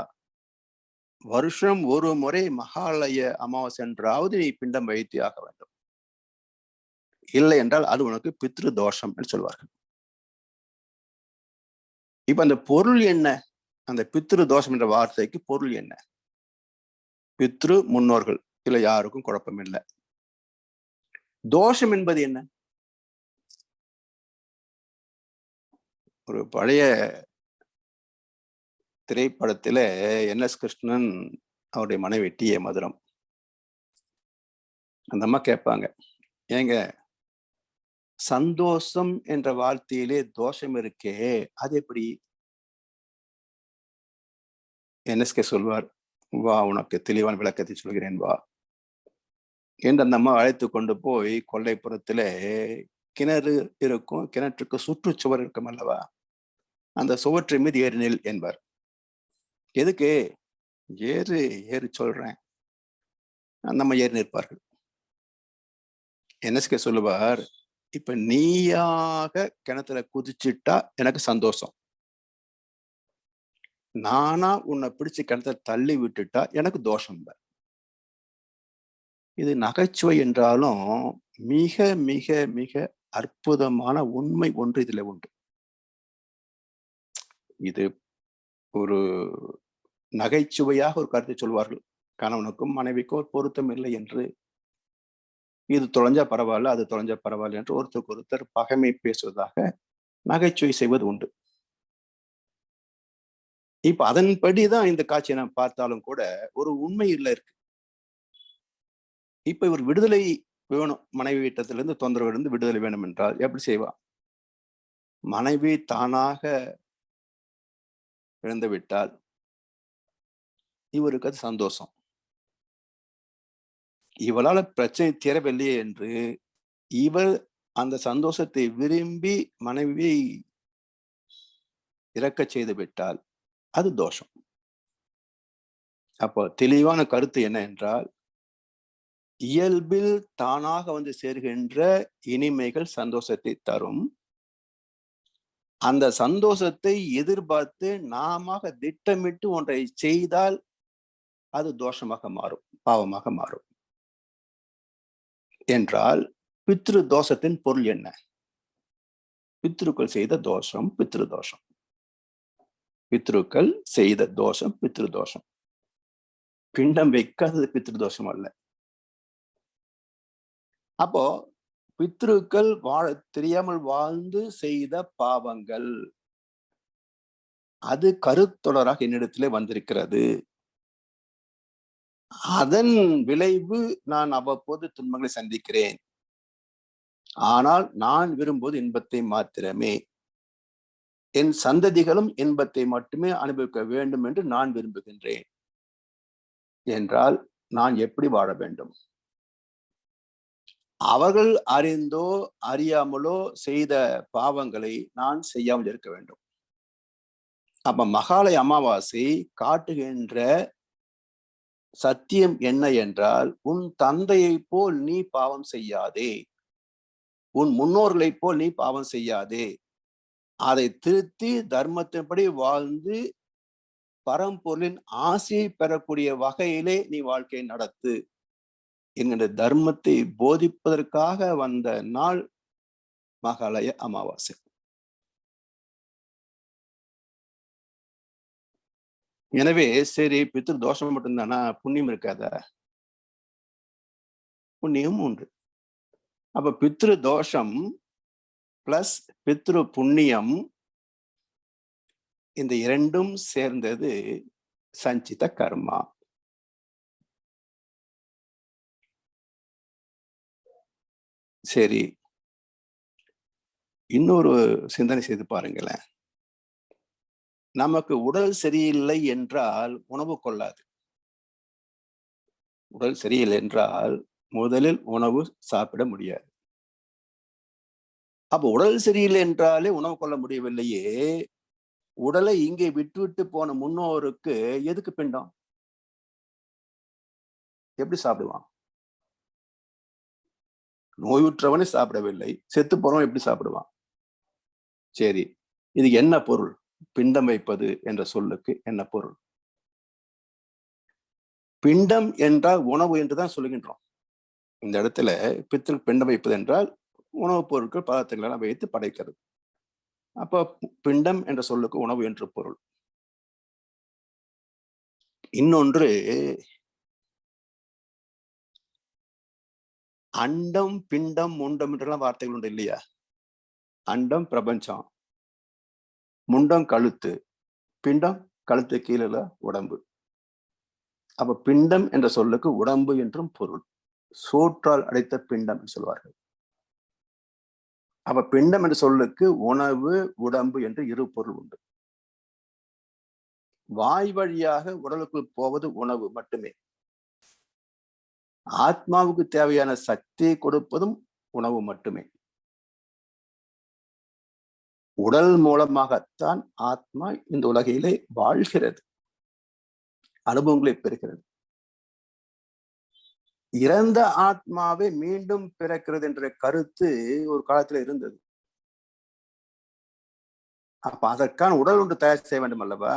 வருஷம் ஒரு முறை மகாலய அமாவாசை என்றாவது நீ பிண்டம் வைத்து ஆக வேண்டும். இல்லை என்றால் அது உனக்கு பித்ரு தோஷம் என்று சொல்வார்கள். இப்ப அந்த பொருள் என்ன? அந்த பித்ரு தோஷம் என்ற வார்த்தைக்கு பொருள் என்ன? பித்ரு முன்னோர்கள், இதுல யாருக்கும் குழப்பம் இல்லை. தோஷம் என்பது என்ன? ஒரு பழைய திரைப்படத்தில என்.எஸ். கிருஷ்ணன் அவருடைய மனைவி டி.ஏ. மதுரம், அந்த அம்மா கேட்பாங்க, ஏங்க சந்தோஷம் என்ற வார்த்தையிலே தோஷம் இருக்கே, அது எப்படி? என்.எஸ்.கே சொல்வார், வா உனக்கு தெளிவான விளக்கத்தை சொல்கிறேன் வா என்று அந்த அம்மா அழைத்து கொண்டு போய் கொல்லைப்புறத்துல கிணறு இருக்கும், கிணற்றுக்கு சுற்றுச்சுவர் இருக்கும் அல்லவா, அந்த சுவற்றை மீது ஏறி நெல் என்பார். எதுக்கு? ஏறு ஏறு சொல்றேன். நம்ம ஏறி நிற்பார்கள். என்.எஸ்.கே சொல்லுவார், இப்ப நீயாக கிணத்துல குதிச்சுட்டா எனக்கு சந்தோஷம், நானா உன்னை பிடிச்சு கிணத்துல தள்ளி விட்டுட்டா எனக்கு தோஷம். இது நகைச்சுவை என்றாலும் மிக மிக மிக அற்புதமான உண்மை ஒன்று இதுல உண்டு. இது ஒரு நகைச்சுவையாக ஒரு கருத்தை சொல்வார்கள், கணவனுக்கும் மனைவிக்கும் ஒரு பொருத்தம் இல்லை என்று, இது தொலைஞ்சா பரவாயில்ல அது தொலைஞ்சா பரவாயில்ல என்று ஒருத்தருக்கு ஒருத்தர் பகைமை பேசுவதாக நகைச்சுவை செய்வது உண்டு. இப்ப அதன்படிதான் இந்த காட்சியை நாம் பார்த்தாலும் கூட ஒரு உண்மை இல்லை இருக்கு. இப்ப இவர் விடுதலை வேணும், மனைவி வீட்டத்திலிருந்து தொந்தரவிலிருந்து விடுதலை வேணும் என்றால் எப்படி செய்வா? மனைவி தானாக இழந்து விட்டால் இவருக்கு அது சந்தோஷம். இவளால பிரச்சனை தீரவில்லையே என்று இவர் அந்த சந்தோஷத்தை விரும்பி மனைவியை இறக்க செய்து விட்டால் அது தோஷம். அப்போ தெளிவான கருத்து என்ன என்றால், இயல்பில் தானாக வந்து சேர்கின்ற இனிமைகள் சந்தோஷத்தை தரும். அந்த சந்தோஷத்தை எதிர்பார்த்து நாம திட்டமிட்டு ஒன்றை செய்தால் அது தோஷமாக மாறும், பாவமாக மாறும். என்றால் பித்ரு தோஷத்தின் பொருள் என்ன? பித்ருக்கள் செய்த தோஷம் பித்ரு தோஷம். பித்ருக்கள் செய்த தோஷம் பித்ரு தோஷம். பிண்டம் வைக்காதது பித்ரு தோஷம் அல்ல. அப்போ பித்ருக்கள் தெரியாமல் வாழ்ந்து செய்த பாவங்கள், அது கருத்தொடராக என்னிடத்திலே வந்திருக்கிறது. அதன் விளைவு நான் அவ்வப்போது துன்பங்களை சந்திக்கிறேன். ஆனால் நான் விரும்புவது இன்பத்தை மாத்திரமே. என் சந்ததிகளும் இன்பத்தை மட்டுமே அனுபவிக்க வேண்டும் என்று நான் விரும்புகின்றேன். என்றால் நான் எப்படி வாழ வேண்டும்? அவர்கள் அறிந்தோ அறியாமலோ செய்த பாவங்களை நான் செய்யாமல் இருக்க வேண்டும். அப்ப மகாலய அமாவாசை காட்டுகின்ற சத்தியம் என்ன என்றால், உன் தந்தையை போல் நீ பாவம் செய்யாதே, உன் முன்னோர்களை போல் நீ பாவம் செய்யாதே, அதை திருத்தி தர்மத்தின்படி வாழ்ந்து பரம்பொருளின் ஆசையை பெறக்கூடிய வகையிலே நீ வாழ்க்கையை நடத்து என்கின்ற தர்மத்தை போதிப்பதற்காக வந்த நாள் மகாலய அமாவாசை. எனவே சரி, பித்ரு தோஷம் மட்டும்தானா, புண்ணியம் இருக்காத? புண்ணியம் உண்டு. அப்ப பித்ரு தோஷம் பிளஸ் பித்ரு புண்ணியம், இந்த இரண்டும் சேர்ந்தது சஞ்சித கர்மா. சரி, இன்னொரு சிந்தனை செய்து பாருங்களேன். நமக்கு உடல் சரியில்லை என்றால் உணவு கொள்ளாது. உடல் சரியில்லை என்றால் முதலில் உணவு சாப்பிட முடியாது. அப்ப உடல் சரியில்லை என்றாலே உணவு கொள்ள முடியவில்லையே, உடலை இங்கே விட்டுவிட்டு போன முன்னோருக்கு எதுக்கு பிண்டம்? எப்படி சாப்பிடுவான்? நோயுற்றவனே சாப்பிடவில்லை, செத்து போறவன் எப்படி சாப்பிடுவான்? சரி, இது என்ன பொருள்? பிண்டம் வைப்பது என்ற சொல்லுக்கு என்ன பொருள்? பிண்டம் என்றால் உணவு என்றுதான் சொல்லுகின்றோம். இந்த இடத்துல பித்திரு பிண்டம் வைப்பது என்றால் உணவுப் பொருட்கள் பதார்த்தங்களை வைத்து படைக்கிறது. அப்ப பிண்டம் என்ற சொல்லுக்கு உணவு என்று பொருள். இன்னொன்று, அண்டம் பிண்டம் முண்டம் என்றெல்லாம் வார்த்தைகள் உண்டு இல்லையா? அண்டம் பிரபஞ்சம், முண்டம் கழுத்து, பிண்டம் கழுத்து கீழே உடம்பு. அப்ப பிண்டம் என்ற சொல்லுக்கு உடம்பு என்றும் பொருள். சோற்றால் அடைத்த பிண்டம் என்று சொல்வார்கள். அப்ப பிண்டம் என்ற சொல்லுக்கு உணவு, உடம்பு என்று இரு பொருள் உண்டு. வாய் வழியாக உடலுக்குள் போவது உணவு மட்டுமே. ஆத்மாவுக்கு தேவையான சக்தியை கொடுப்பதும் உணவு மட்டுமே. உடல் மூலமாகத்தான் ஆத்மா இந்த உலகிலே வாழ்கிறது, அனுபவங்களை பெறுகிறது. இறந்த ஆத்மாவே மீண்டும் பிறக்கிறது என்ற கருத்து ஒரு காலத்துல இருந்தது. அப்ப அதற்கான உடல் ஒன்று தயார் செய்ய வேண்டும் அல்லவா?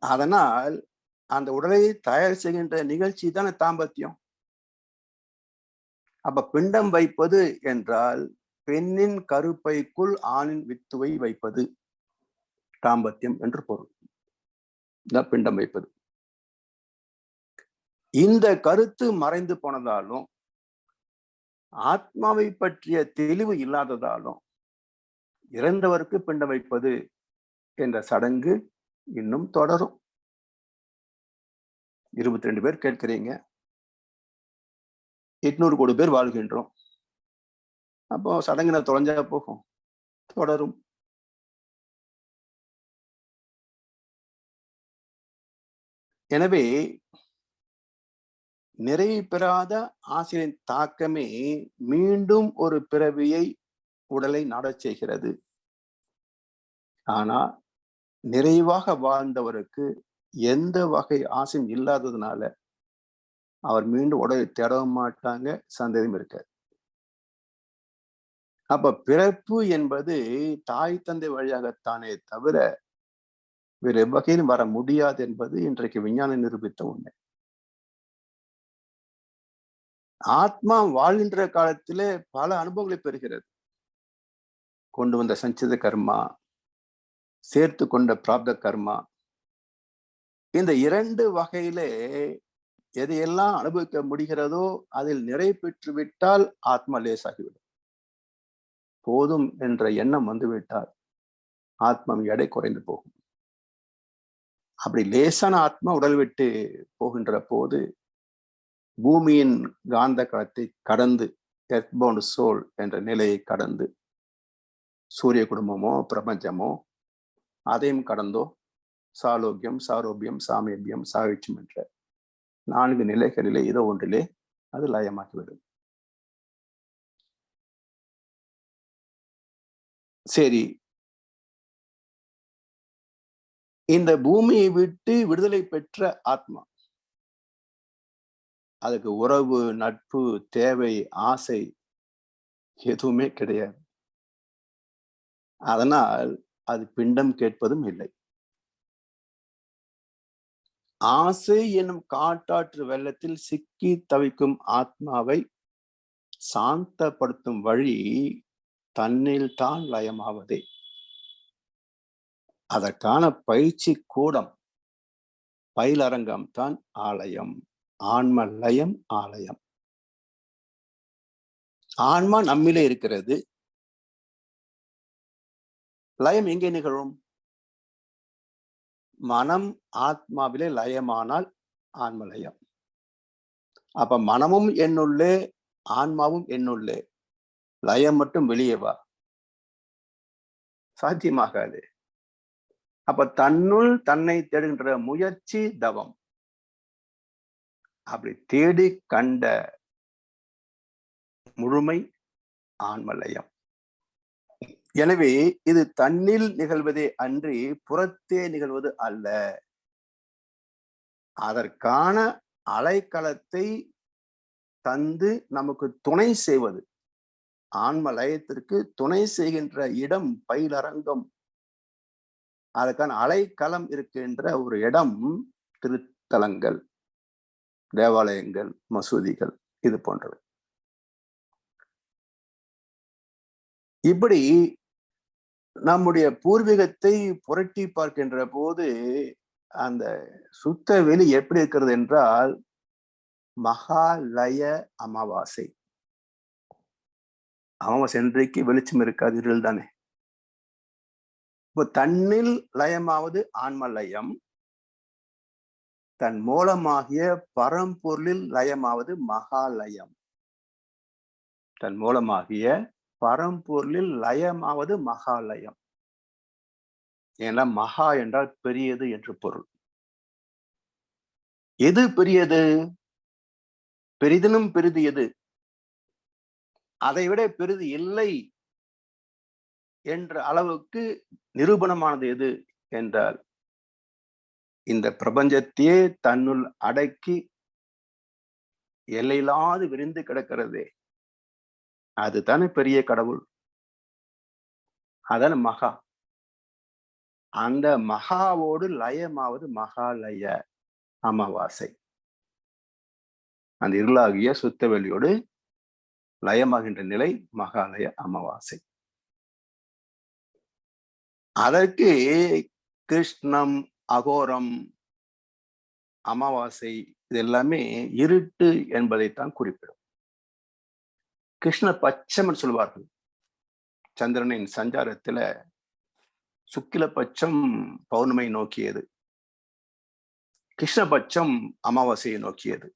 அதனால் அந்த உடலை தயார் செய்கின்ற நிகழ்ச்சி தானே தாம்பத்தியம். அப்ப பிண்டம் வைப்பது என்றால் பெண்ணின் கருப்பைக்குள் ஆணின் வித்துவை வைப்பது தாம்பத்தியம் என்று பொருள். பிண்டம் வைப்பது. இந்த கருத்து மறைந்து போனதாலும் ஆத்மாவை பற்றிய தெளிவு இல்லாததாலும் இறந்தவருக்கு பிண்டம் வைப்பது என்ற சடங்கு இன்னும் தொடரும். 22 பேர் கேட்கிறீங்க, 800 கோடி பேர் வாழ்கின்றோம். அப்போ சடங்குன தொலைஞ்சா போகும், தொடரும். எனவே நிறைவு பெறாத ஆசையின் தாக்கமே மீண்டும் ஒரு பிறவியை உடலை நாடச் செய்கிறது. ஆனா நிறைவாக வாழ்ந்தவருக்கு எந்த வகை ஆசையும் இல்லாததுனால அவர் மீண்டும் உடலை தேடவும் மாட்டாங்க, சந்தேகம் இருக்காது. அப்ப பிறப்பு என்பது தாய் தந்தை வழியாகத்தானே தவிர வேறு எவ்வகையிலும் வர முடியாது என்பது இன்றைக்கு விஞ்ஞானம் நிரூபித்த உண்மை. ஆத்மா வாழ்கின்ற காலத்திலே பல அனுபவங்களை பெறுகிறது. கொண்டு வந்த சஞ்சித கர்மா, சேர்த்து கொண்ட பிராப்த கர்மா, இந்த 2 வகையிலே எதையெல்லாம் அனுபவிக்க முடிகிறதோ அதில் நிறைவு பெற்று விட்டால் ஆத்மா லேசாகிவிடும். போதும் என்ற எண்ணம் வந்துவிட்டால் ஆத்மா எடை குறைந்து போகும். அப்படி லேசான ஆத்மா உடல் விட்டு போகின்ற போது பூமியின் காந்த களத்தை கடந்து, எர்த்பவுண்ட் சோல் என்ற நிலையை கடந்து, சூரிய குடும்பமோ பிரபஞ்சமோ அதையும் கடந்தோ சாலோக்கியம், சாரோபியம், சாமீபியம், சாயுட்சியம் என்ற 4 நிலைகளிலே ஏதோ ஒன்றிலே அது லயமாகிவிடும். சரி, இந்த பூமியை விட்டு விடுதலை பெற்ற ஆத்மா, அதுக்கு உறவு, நட்பு, தேவை, ஆசை எதுவுமே கிடையாது. அதனால் அது பிண்டம் கேட்பதும் இல்லை. ஆசை என்னும் காட்டாற்று வெள்ளத்தில் சிக்கி தவிக்கும் ஆத்மாவை சாந்தப்படுத்தும் வழி தன்னில் தான் லயமாவதே. அதற்கான பயிற்சி கூடம், பயிலரங்கம் தான் ஆலயம், ஆன்ம லயம் ஆலயம். ஆன்மா நம்மிலே இருக்கிறது. லயம் எங்கே நிகழும்? மனம் ஆத்மாவிலே லயமானால் ஆன்ம லயம். அப்ப மனமும் என்னுள்ளே, ஆன்மாவும் என்னுள்ளே. லயம் மட்டும் வெளியே வா, சாத்தியமாகாது. அப்ப தன்னுள் தன்னை தேடுகின்ற முயற்சி தவம். அப்படி தேடி கண்ட முழுமை ஆன்மலயம். எனவே இது தன்னில் நிகழ்வதே அன்றி புறத்தே நிகழ்வது அல்ல. அதற்கான அலைக்களத்தை தந்து நமக்கு துணை செய்வது, ஆன்மலயத்திற்கு துணை செய்கின்ற இடம் பயிலரங்கம். அதற்கான அலைக்களம் இருக்கின்ற ஒரு இடம் திருத்தலங்கள், தேவாலயங்கள், மசூதிகள், இது போன்றவை. இப்படி நம்முடைய பூர்வீகத்தை புரட்டி பார்க்கின்ற போது அந்த சுத்த வெளி எப்படி இருக்கிறது என்றால் மகாலய அமாவாசை. அமாவாசை இன்றைக்கு வெளிச்சம் இருக்காது, இருள் தானே. இப்போ தன்னில் லயமாவது ஆன்மலயம், தன் மூலமாகிய பரம்பொருளில் லயமாவது மகாலயம். தன் மூலமாகிய பரம்பொருளில் லயமாவது மகாலயம். ஏன்னா மகா என்றால் பெரியது என்று பொருள். எது பெரியது? பெரிதினும் பெரிது எது? அதை விட பெரிது இல்லை என்ற அளவுக்கு நிரூபணமானது எது என்றால் இந்த பிரபஞ்சத்தையே தன்னுள் அடக்கி எல்லையில்லாது விரிந்து கிடக்கிறதே, அதுதானே பெரிய கடவுள். அதான மகா. அந்த மகாவோடு லயமாவது மகாலய அமாவாசை. அந்த இருளாகிய சுத்த வெளியோடு லயமாகின்ற நிலை மகாலய அமாவாசை. அதற்கு கிருஷ்ணம், அகோரம், அமாவாசை இது எல்லாமே இருட்டு என்பதைத்தான் குறிப்பிடும். கிருஷ்ண பட்சம் சொல்வார்கள். சந்திரனின் சஞ்சாரத்துல சுக்கிலபட்சம் பௌர்ணமை நோக்கியது, கிருஷ்ணபட்சம் அமாவாசையை நோக்கியது.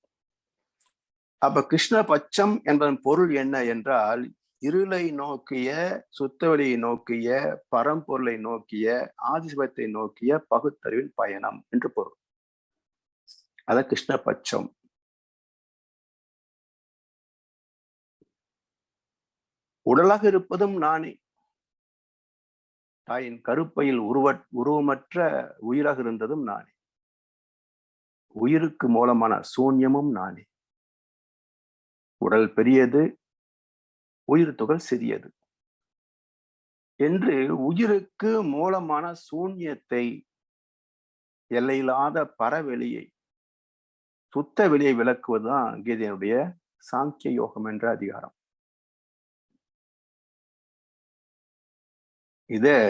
அப்ப கிருஷ்ணபட்சம் என்பதன் பொருள் என்ன என்றால் இருளை நோக்கிய, சுத்தவெளியை நோக்கிய, பரம்பொருளை நோக்கிய, ஆதிசிவத்தை நோக்கிய பகுத்தறிவின் பயணம் என்று பொருள். அத கிருஷ்ணபட்சம். உடலாக இருப்பதும் நானே. தாயின் கருப்பையில் உருவமற்ற உயிராக இருந்ததும் நானே. உயிருக்கு மூலமான சூன்யமும் நானே. உடல் பெரியது, உயிர் துகள் சிறியது என்று உயிருக்கு மூலமான சூன்யத்தை, எல்லையில்லாத பரவெளியை, சுத்த வெளியை விளக்குவதுதான் கீதையினுடைய சாங்கிய யோகம் என்ற அதிகாரம். இதை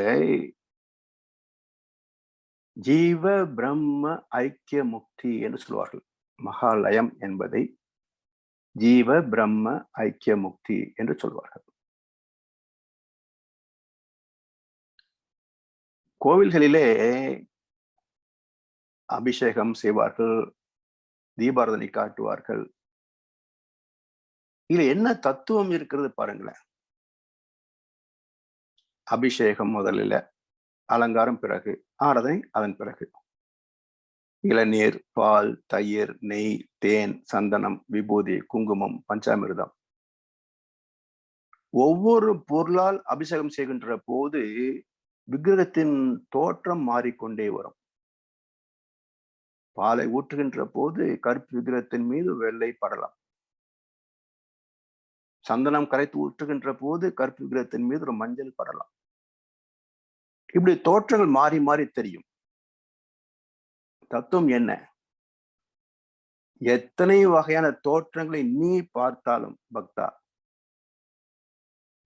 ஜீவ பிரம்ம ஐக்கிய முக்தி என்று சொல்வார்கள். மகாலயம் என்பதை ஜீவ பிரம்ம ஐக்கிய முக்தி என்று சொல்வார்கள். கோவில்களிலே அபிஷேகம் செய்வார்கள், தீபாராதனை காட்டுவார்கள். இதுல என்ன தத்துவம் இருக்கிறது பாருங்களேன். அபிஷேகம் முதலில், அலங்காரம் பிறகு, ஆராதனை அதன் பிறகு. இளநீர், பால், தயிர், நெய், தேன், சந்தனம், விபூதி, குங்குமம், பஞ்சாமிர்தம். ஒவ்வொரு பொருளால் அபிஷேகம் செய்கின்ற போது விக்கிரகத்தின் தோற்றம் மாறிக்கொண்டே வரும். பாலை ஊற்றுகின்ற போது கருப்பு விக்கிரகத்தின் மீது வெள்ளை படலாம். சந்தனம் கரைத்து ஊற்றுகின்ற போது கருப்பு விக்கிரகத்தின் மீது ஒரு மஞ்சள் படலாம். இப்படி தோற்றங்கள் மாறி மாறி தெரியும். தத்துவம் என்ன? எத்தனை வகையான தோற்றங்களை நீ பார்த்தாலும் பக்தா,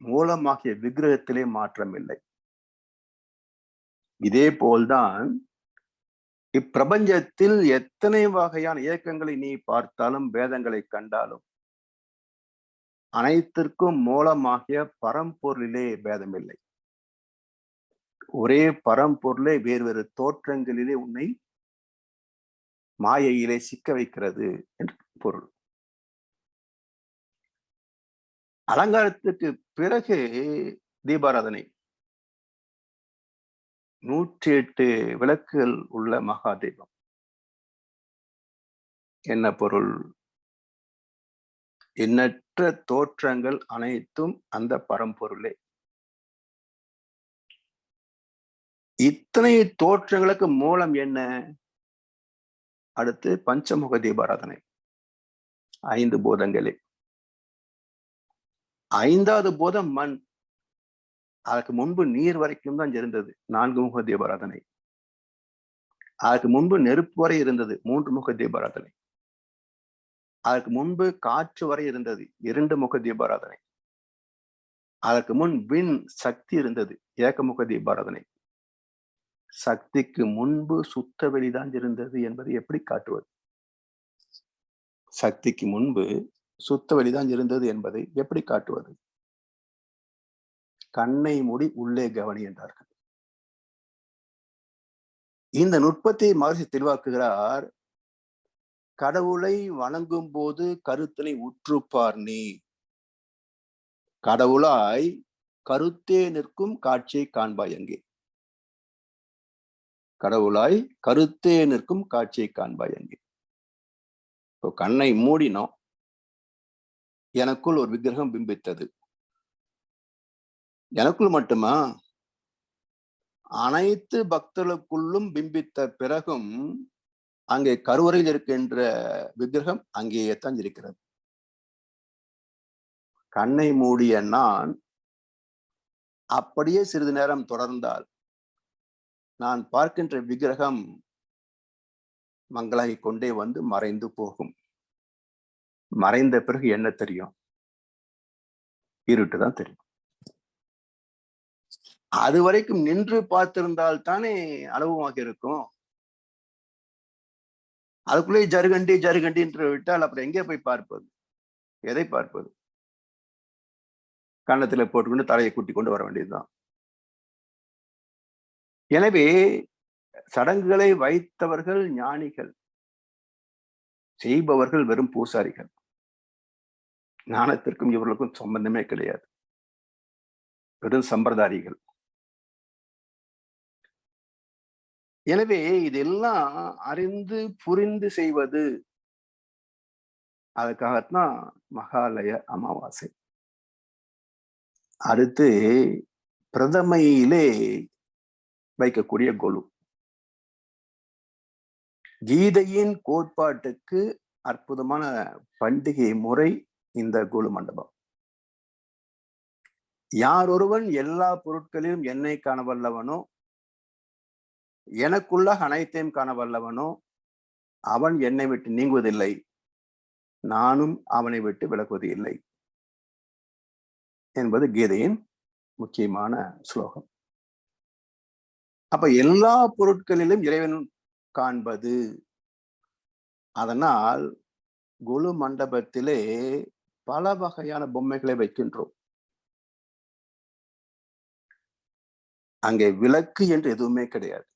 மூலமாகிய விக்கிரகத்திலே மாற்றம் இல்லை. இதே போல்தான் இப்பிரபஞ்சத்தில் எத்தனை வகையான இயக்கங்களை நீ பார்த்தாலும், வேதங்களை கண்டாலும், அனைத்திற்கும் மூலமாகிய பரம்பொருளிலே பேதமில்லை. ஒரே பரம்பொருளே வேறு வேறு தோற்றங்களிலே உன்னை மாயையிலே சிக்க வைக்கிறது என்று பொருள். அலங்காரத்துக்கு பிறகு தீபாராதனை, 108 விளக்குகள் உள்ள மகா தீபம். என்ன பொருள்? எண்ணற்ற தோற்றங்கள் அனைத்தும் அந்த பரம்பொருளே. இத்தனை தோற்றங்களுக்கு மூலம் என்ன? அடுத்து பஞ்சமுக தீபாராதனை, 5 பூதங்களே. 5வது பூதம் மண். அதுக்கு முன்பு நீர் வரைக்கும் தான் இருந்தது, 4 முக தீபாராதனை. அதுக்கு முன்பு நெருப்பு வரை இருந்தது, 3 முக தீபாராதனை. அதற்கு முன்பு காற்று வரை இருந்தது, 2 முக தீபாராதனை. அதற்கு முன் விண் சக்தி இருந்தது, ஏகமுக தீபாராதனை. சக்திக்கு முன்பு சுத்த வெளிதான் இருந்தது என்பதை எப்படி காட்டுவது? சக்திக்கு முன்பு சுத்த வெளிதான் இருந்தது என்பதை எப்படி காட்டுவது? கண்ணை மூடி உள்ளே கவனி என்றார்கள். இந்த நுட்பத்தை மகர்ஷி தெளிவாக்குகிறார். கடவுளை வணங்கும் போது கருத்தினை உற்றுப்பார் நீ. கடவுளாய் கருத்தே நிற்கும் காட்சியை காண்பாய் அங்கே. கடவுளாய் கருத்தே நிற்கும் காட்சியை காண்பாய் அங்கே. இப்போ கண்ணை மூடினோம், எனக்குள் ஒரு விக்கிரகம் பிம்பித்தது. எனக்குள் மட்டுமா? அனைத்து பக்தர்களுக்குள்ளும் பிம்பித்த பிறகும் அங்கே கருவறையில் இருக்கின்ற விக்கிரகம் அங்கேயே தான் இருக்கிறது. கண்ணை மூடிய நான் அப்படியே சிறிது நேரம் தொடர்ந்தால் நான் பார்க்கின்ற விக்கிரகம் மங்களாகிக் கொண்டே வந்து மறைந்து போகும். மறைந்த பிறகு என்ன தெரியும்? இருட்டுதான் தெரியும். அது வரைக்கும் நின்று பார்த்திருந்தால் தானே அனுபவமாக இருக்கும். அதுக்குள்ளே ஜருகண்டி ஜருகண்டி என்று விட்டால் அப்புறம் எங்கே போய் பார்ப்பது? எதை பார்ப்பது? கன்னத்துல போட்டுக்கொண்டு தலையை கூட்டி கொண்டு வர வேண்டியதுதான். எனவே சடங்குகளை வைத்தவர்கள் ஞானிகள், செய்பவர்கள் வெறும் பூசாரிகள். ஞானத்திற்கும் இவர்களுக்கும் சம்பந்தமே கிடையாது, வெறும் சம்பிரதாரிகள். எனவே இதெல்லாம் அறிந்து புரிந்து செய்வது. அதுக்காகத்தான் மகாலய அமாவாசை. அடுத்து பிரதமையிலே வைக்கக்கூடிய கொலு. கீதையின் கோட்பாட்டுக்கு அற்புதமான பண்டிகை முறை இந்த கொலு மண்டபம். யார் ஒருவன் எல்லா பொருட்களிலும் என்னை காண வல்லவனோ, எனக்குள்ளாக அனைத்தையும் காண வல்லவனோ, அவன் என்னை விட்டு நீங்குவதில்லை, நானும் அவனை விட்டு விலகுவது இல்லை என்பது கீதையின் முக்கியமான ஸ்லோகம். அப்ப எல்லா பொருட்களிலும் இறைவன் காண்பது. அதனால் கொலு மண்டபத்திலே பல வகையான பொம்மைகளை வைக்கின்றோம். அங்கே விளக்கு என்று எதுவுமே கிடையாது.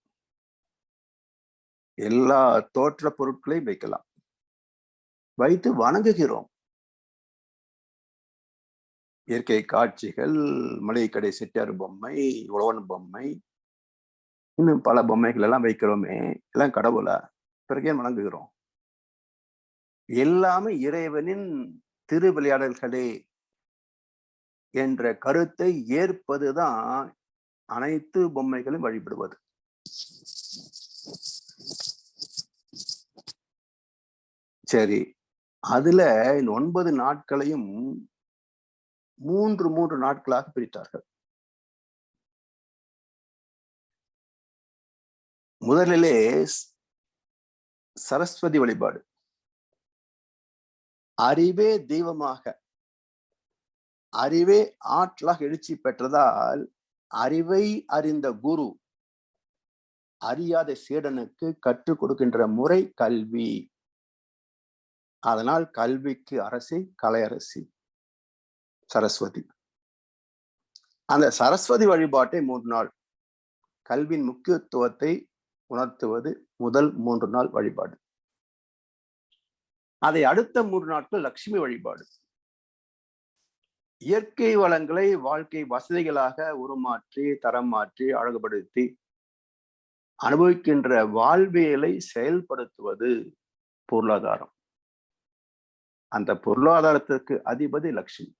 எல்லா தோற்ற பொருட்களையும் வைக்கலாம், வைத்து வணங்குகிறோம். இயற்கை காட்சிகள், மளிகை கடை செட்டியார் பொம்மை, உழவன் பொம்மை, இன்னும் பல பொம்மைகள் எல்லாம் வைக்கிறோமே, எல்லாம் கடவுளா? பிறகு ஏன் வணங்குகிறோம்? எல்லாமே இறைவனின் திருவிளையாடல்களே என்ற கருத்தை ஏற்பதுதான் அனைத்து பொம்மைகளும் வழிபடுவது. சரி, அதுல இந்த 9 நாட்களையும் 3 நாட்களாக பிரித்தார்கள். முதலிலே சரஸ்வதி வழிபாடு. அறிவே தெய்வமாக, அறிவே ஆற்றலாக எழுச்சி பெற்றதால் அறிவை அறிந்த குரு, அறியாத சீடனுக்கு கற்றுக் கொடுக்கின்ற முறை கல்வி. அதனால் கல்விக்கு அரசி கலையரசி சரஸ்வதி. அந்த சரஸ்வதி வழிபாட்டை 3 நாள், கல்வியின் முக்கியத்துவத்தை உணர்த்துவது முதல் 3 நாள் வழிபாடு. அதை அடுத்த 3 நாட்கள் லட்சுமி வழிபாடு. இயற்கை வளங்களை வாழ்க்கை வசதிகளாக உருமாற்றி, தரம் மாற்றி, அழகுபடுத்தி அனுபவிக்கின்ற வாழ்வியலை செயல்படுத்துவது பொருளாதாரம். அந்த பொருளாதாரத்திற்கு அதிபதி லட்சுமி.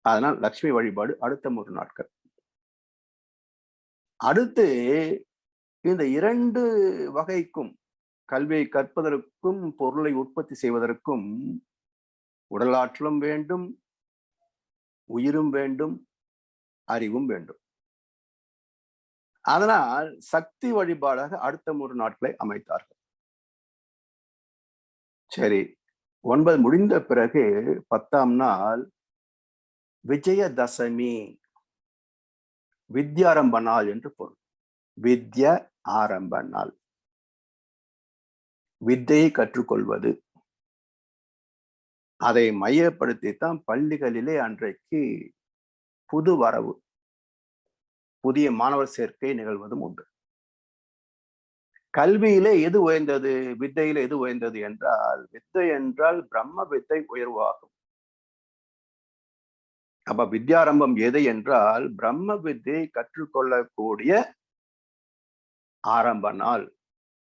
அதனால் லட்சுமி வழிபாடு அடுத்த 3 நாட்கள். அடுத்து இந்த 2 வகைக்கும், கல்வியை கற்பதற்கும் பொருளை உற்பத்தி செய்வதற்கும் உடலாற்றலும் வேண்டும், உயிரும் வேண்டும், அறிவும் வேண்டும். அதனால் சக்தி வழிபாடாக அடுத்த 3 நாட்களை அமைத்தார்கள். சரி, 9 முடிந்த பிறகு 10ஆம் நாள் விஜயதசமி, வித்யாரம்ப நாள் என்று பொருள். வித்ய ஆரம்ப நாள், வித்தையை கற்றுக்கொள்வது. அதை மையப்படுத்தித்தான் பள்ளிகளிலே அன்றைக்கு புது வரவு, புதிய மாணவர் சேர்க்கை நிகழ்வதும் உண்டு. கல்வியிலே எது உயர்ந்தது, வித்தையிலே எது உயர்ந்தது என்றால், வித்தை என்றால் பிரம்ம வித்தை உயர்வாகும். அப்ப வித்யாரம்பம் எது என்றால் பிரம்ம வித்தையை கற்றுக்கொள்ளக்கூடிய ஆரம்ப நாள்,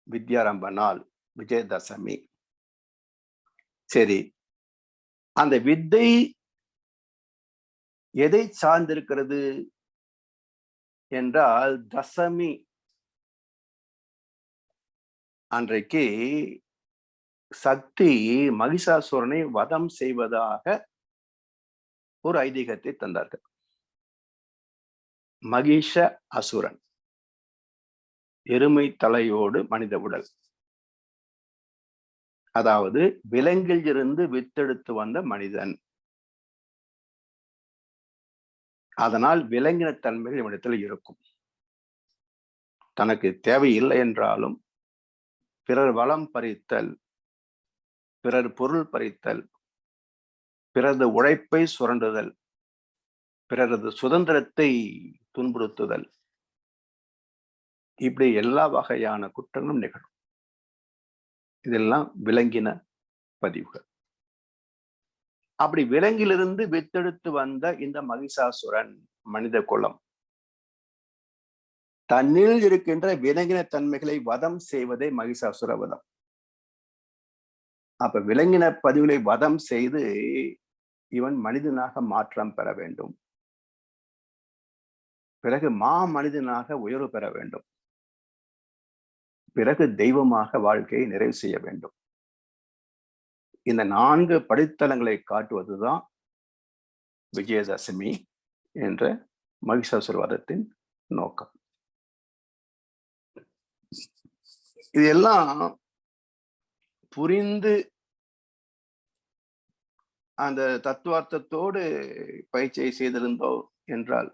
வித்யாரம்ப நாள், விஜயதசமி. சரி, அந்த வித்தை எதை சார்ந்திருக்கிறது என்றால், தசமி அன்றைக்கு சக்தி மகிஷாசுரனை வதம் செய்வதாக ஒரு ஐதீகத்தை தந்தார்கள். மகிஷ அசுரன், எருமை தலையோடு மனித உடல், அதாவது விலங்கில் இருந்து வித்தெடுத்து வந்த மனிதன். அதனால் விலங்கின தன்மைகள் இவனிடத்தில் இருக்கும். தனக்கு தேவையில்லை என்றாலும் பிறர் வளம் பறித்தல், பிறர் பொருள் பறித்தல், பிறரது உழைப்பை சுரண்டுதல், பிறரது சுதந்திரத்தை துன்புறுத்துதல், இப்படி எல்லா வகையான குற்றங்களும் நிகழும். இதெல்லாம் விலங்கின பதிவுகள். அப்படி விலங்கிலிருந்து வித்தெடுத்து வந்த இந்த மகிஷாசுரன் மனித குலம் தன்னில் இருக்கின்ற விலங்கின தன்மைகளை வதம் செய்வதே மகிஷாசுர வதம். அப்ப விலங்கின பதிவுகளை வதம் செய்து இவன் மனிதனாக மாற்றம் பெற வேண்டும். பிறகு மனிதனாக உயர்வு பெற வேண்டும். பிறகு தெய்வமாக வாழ்க்கையை நிறைவு செய்ய வேண்டும். இந்த 4 படித்தளங்களை காட்டுவதுதான் விஜயதசமி என்ற மகிஷாசுர வதத்தின் நோக்கம். இதெல்லாம் புரிந்து அந்த தத்துவார்த்தத்தோடு பயிற்சியை செய்திருந்தோம் என்றால்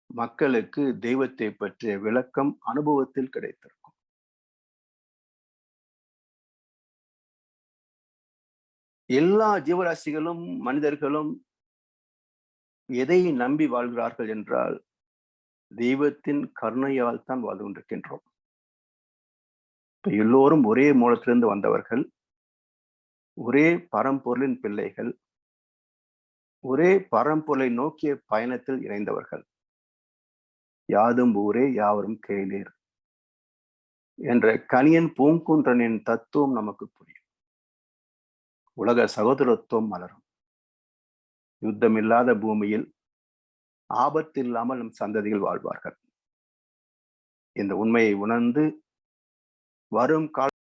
மக்களுக்கு தெய்வத்தை பற்றிய விளக்கம் அனுபவத்தில் கிடைத்திருக்கும். எல்லா ஜீவராசிகளும் மனிதர்களும் எதை நம்பி வாழ்கிறார்கள் என்றால் தெய்வத்தின் கருணையால் தான் வாழ்ந்து கொண்டிருக்கின்றோம். எல்லோரும் ஒரே மூலத்திலிருந்து வந்தவர்கள், ஒரே பரம்பொருளின் பிள்ளைகள், ஒரே பரம்பொருளை நோக்கிய பயணத்தில் இணைந்தவர்கள். யாதும் ஊரே யாவரும் கேளீர் என்ற கணியன் பூங்குன்றனின் தத்துவம் நமக்கு புரியும். உலக சகோதரத்துவம் மலரும். யுத்தமில்லாத பூமியில் ஆபத்து இல்லாமல் நம் சந்ததிகள் வாழ்வார்கள். இந்த உண்மையை உணர்ந்து வரும் கால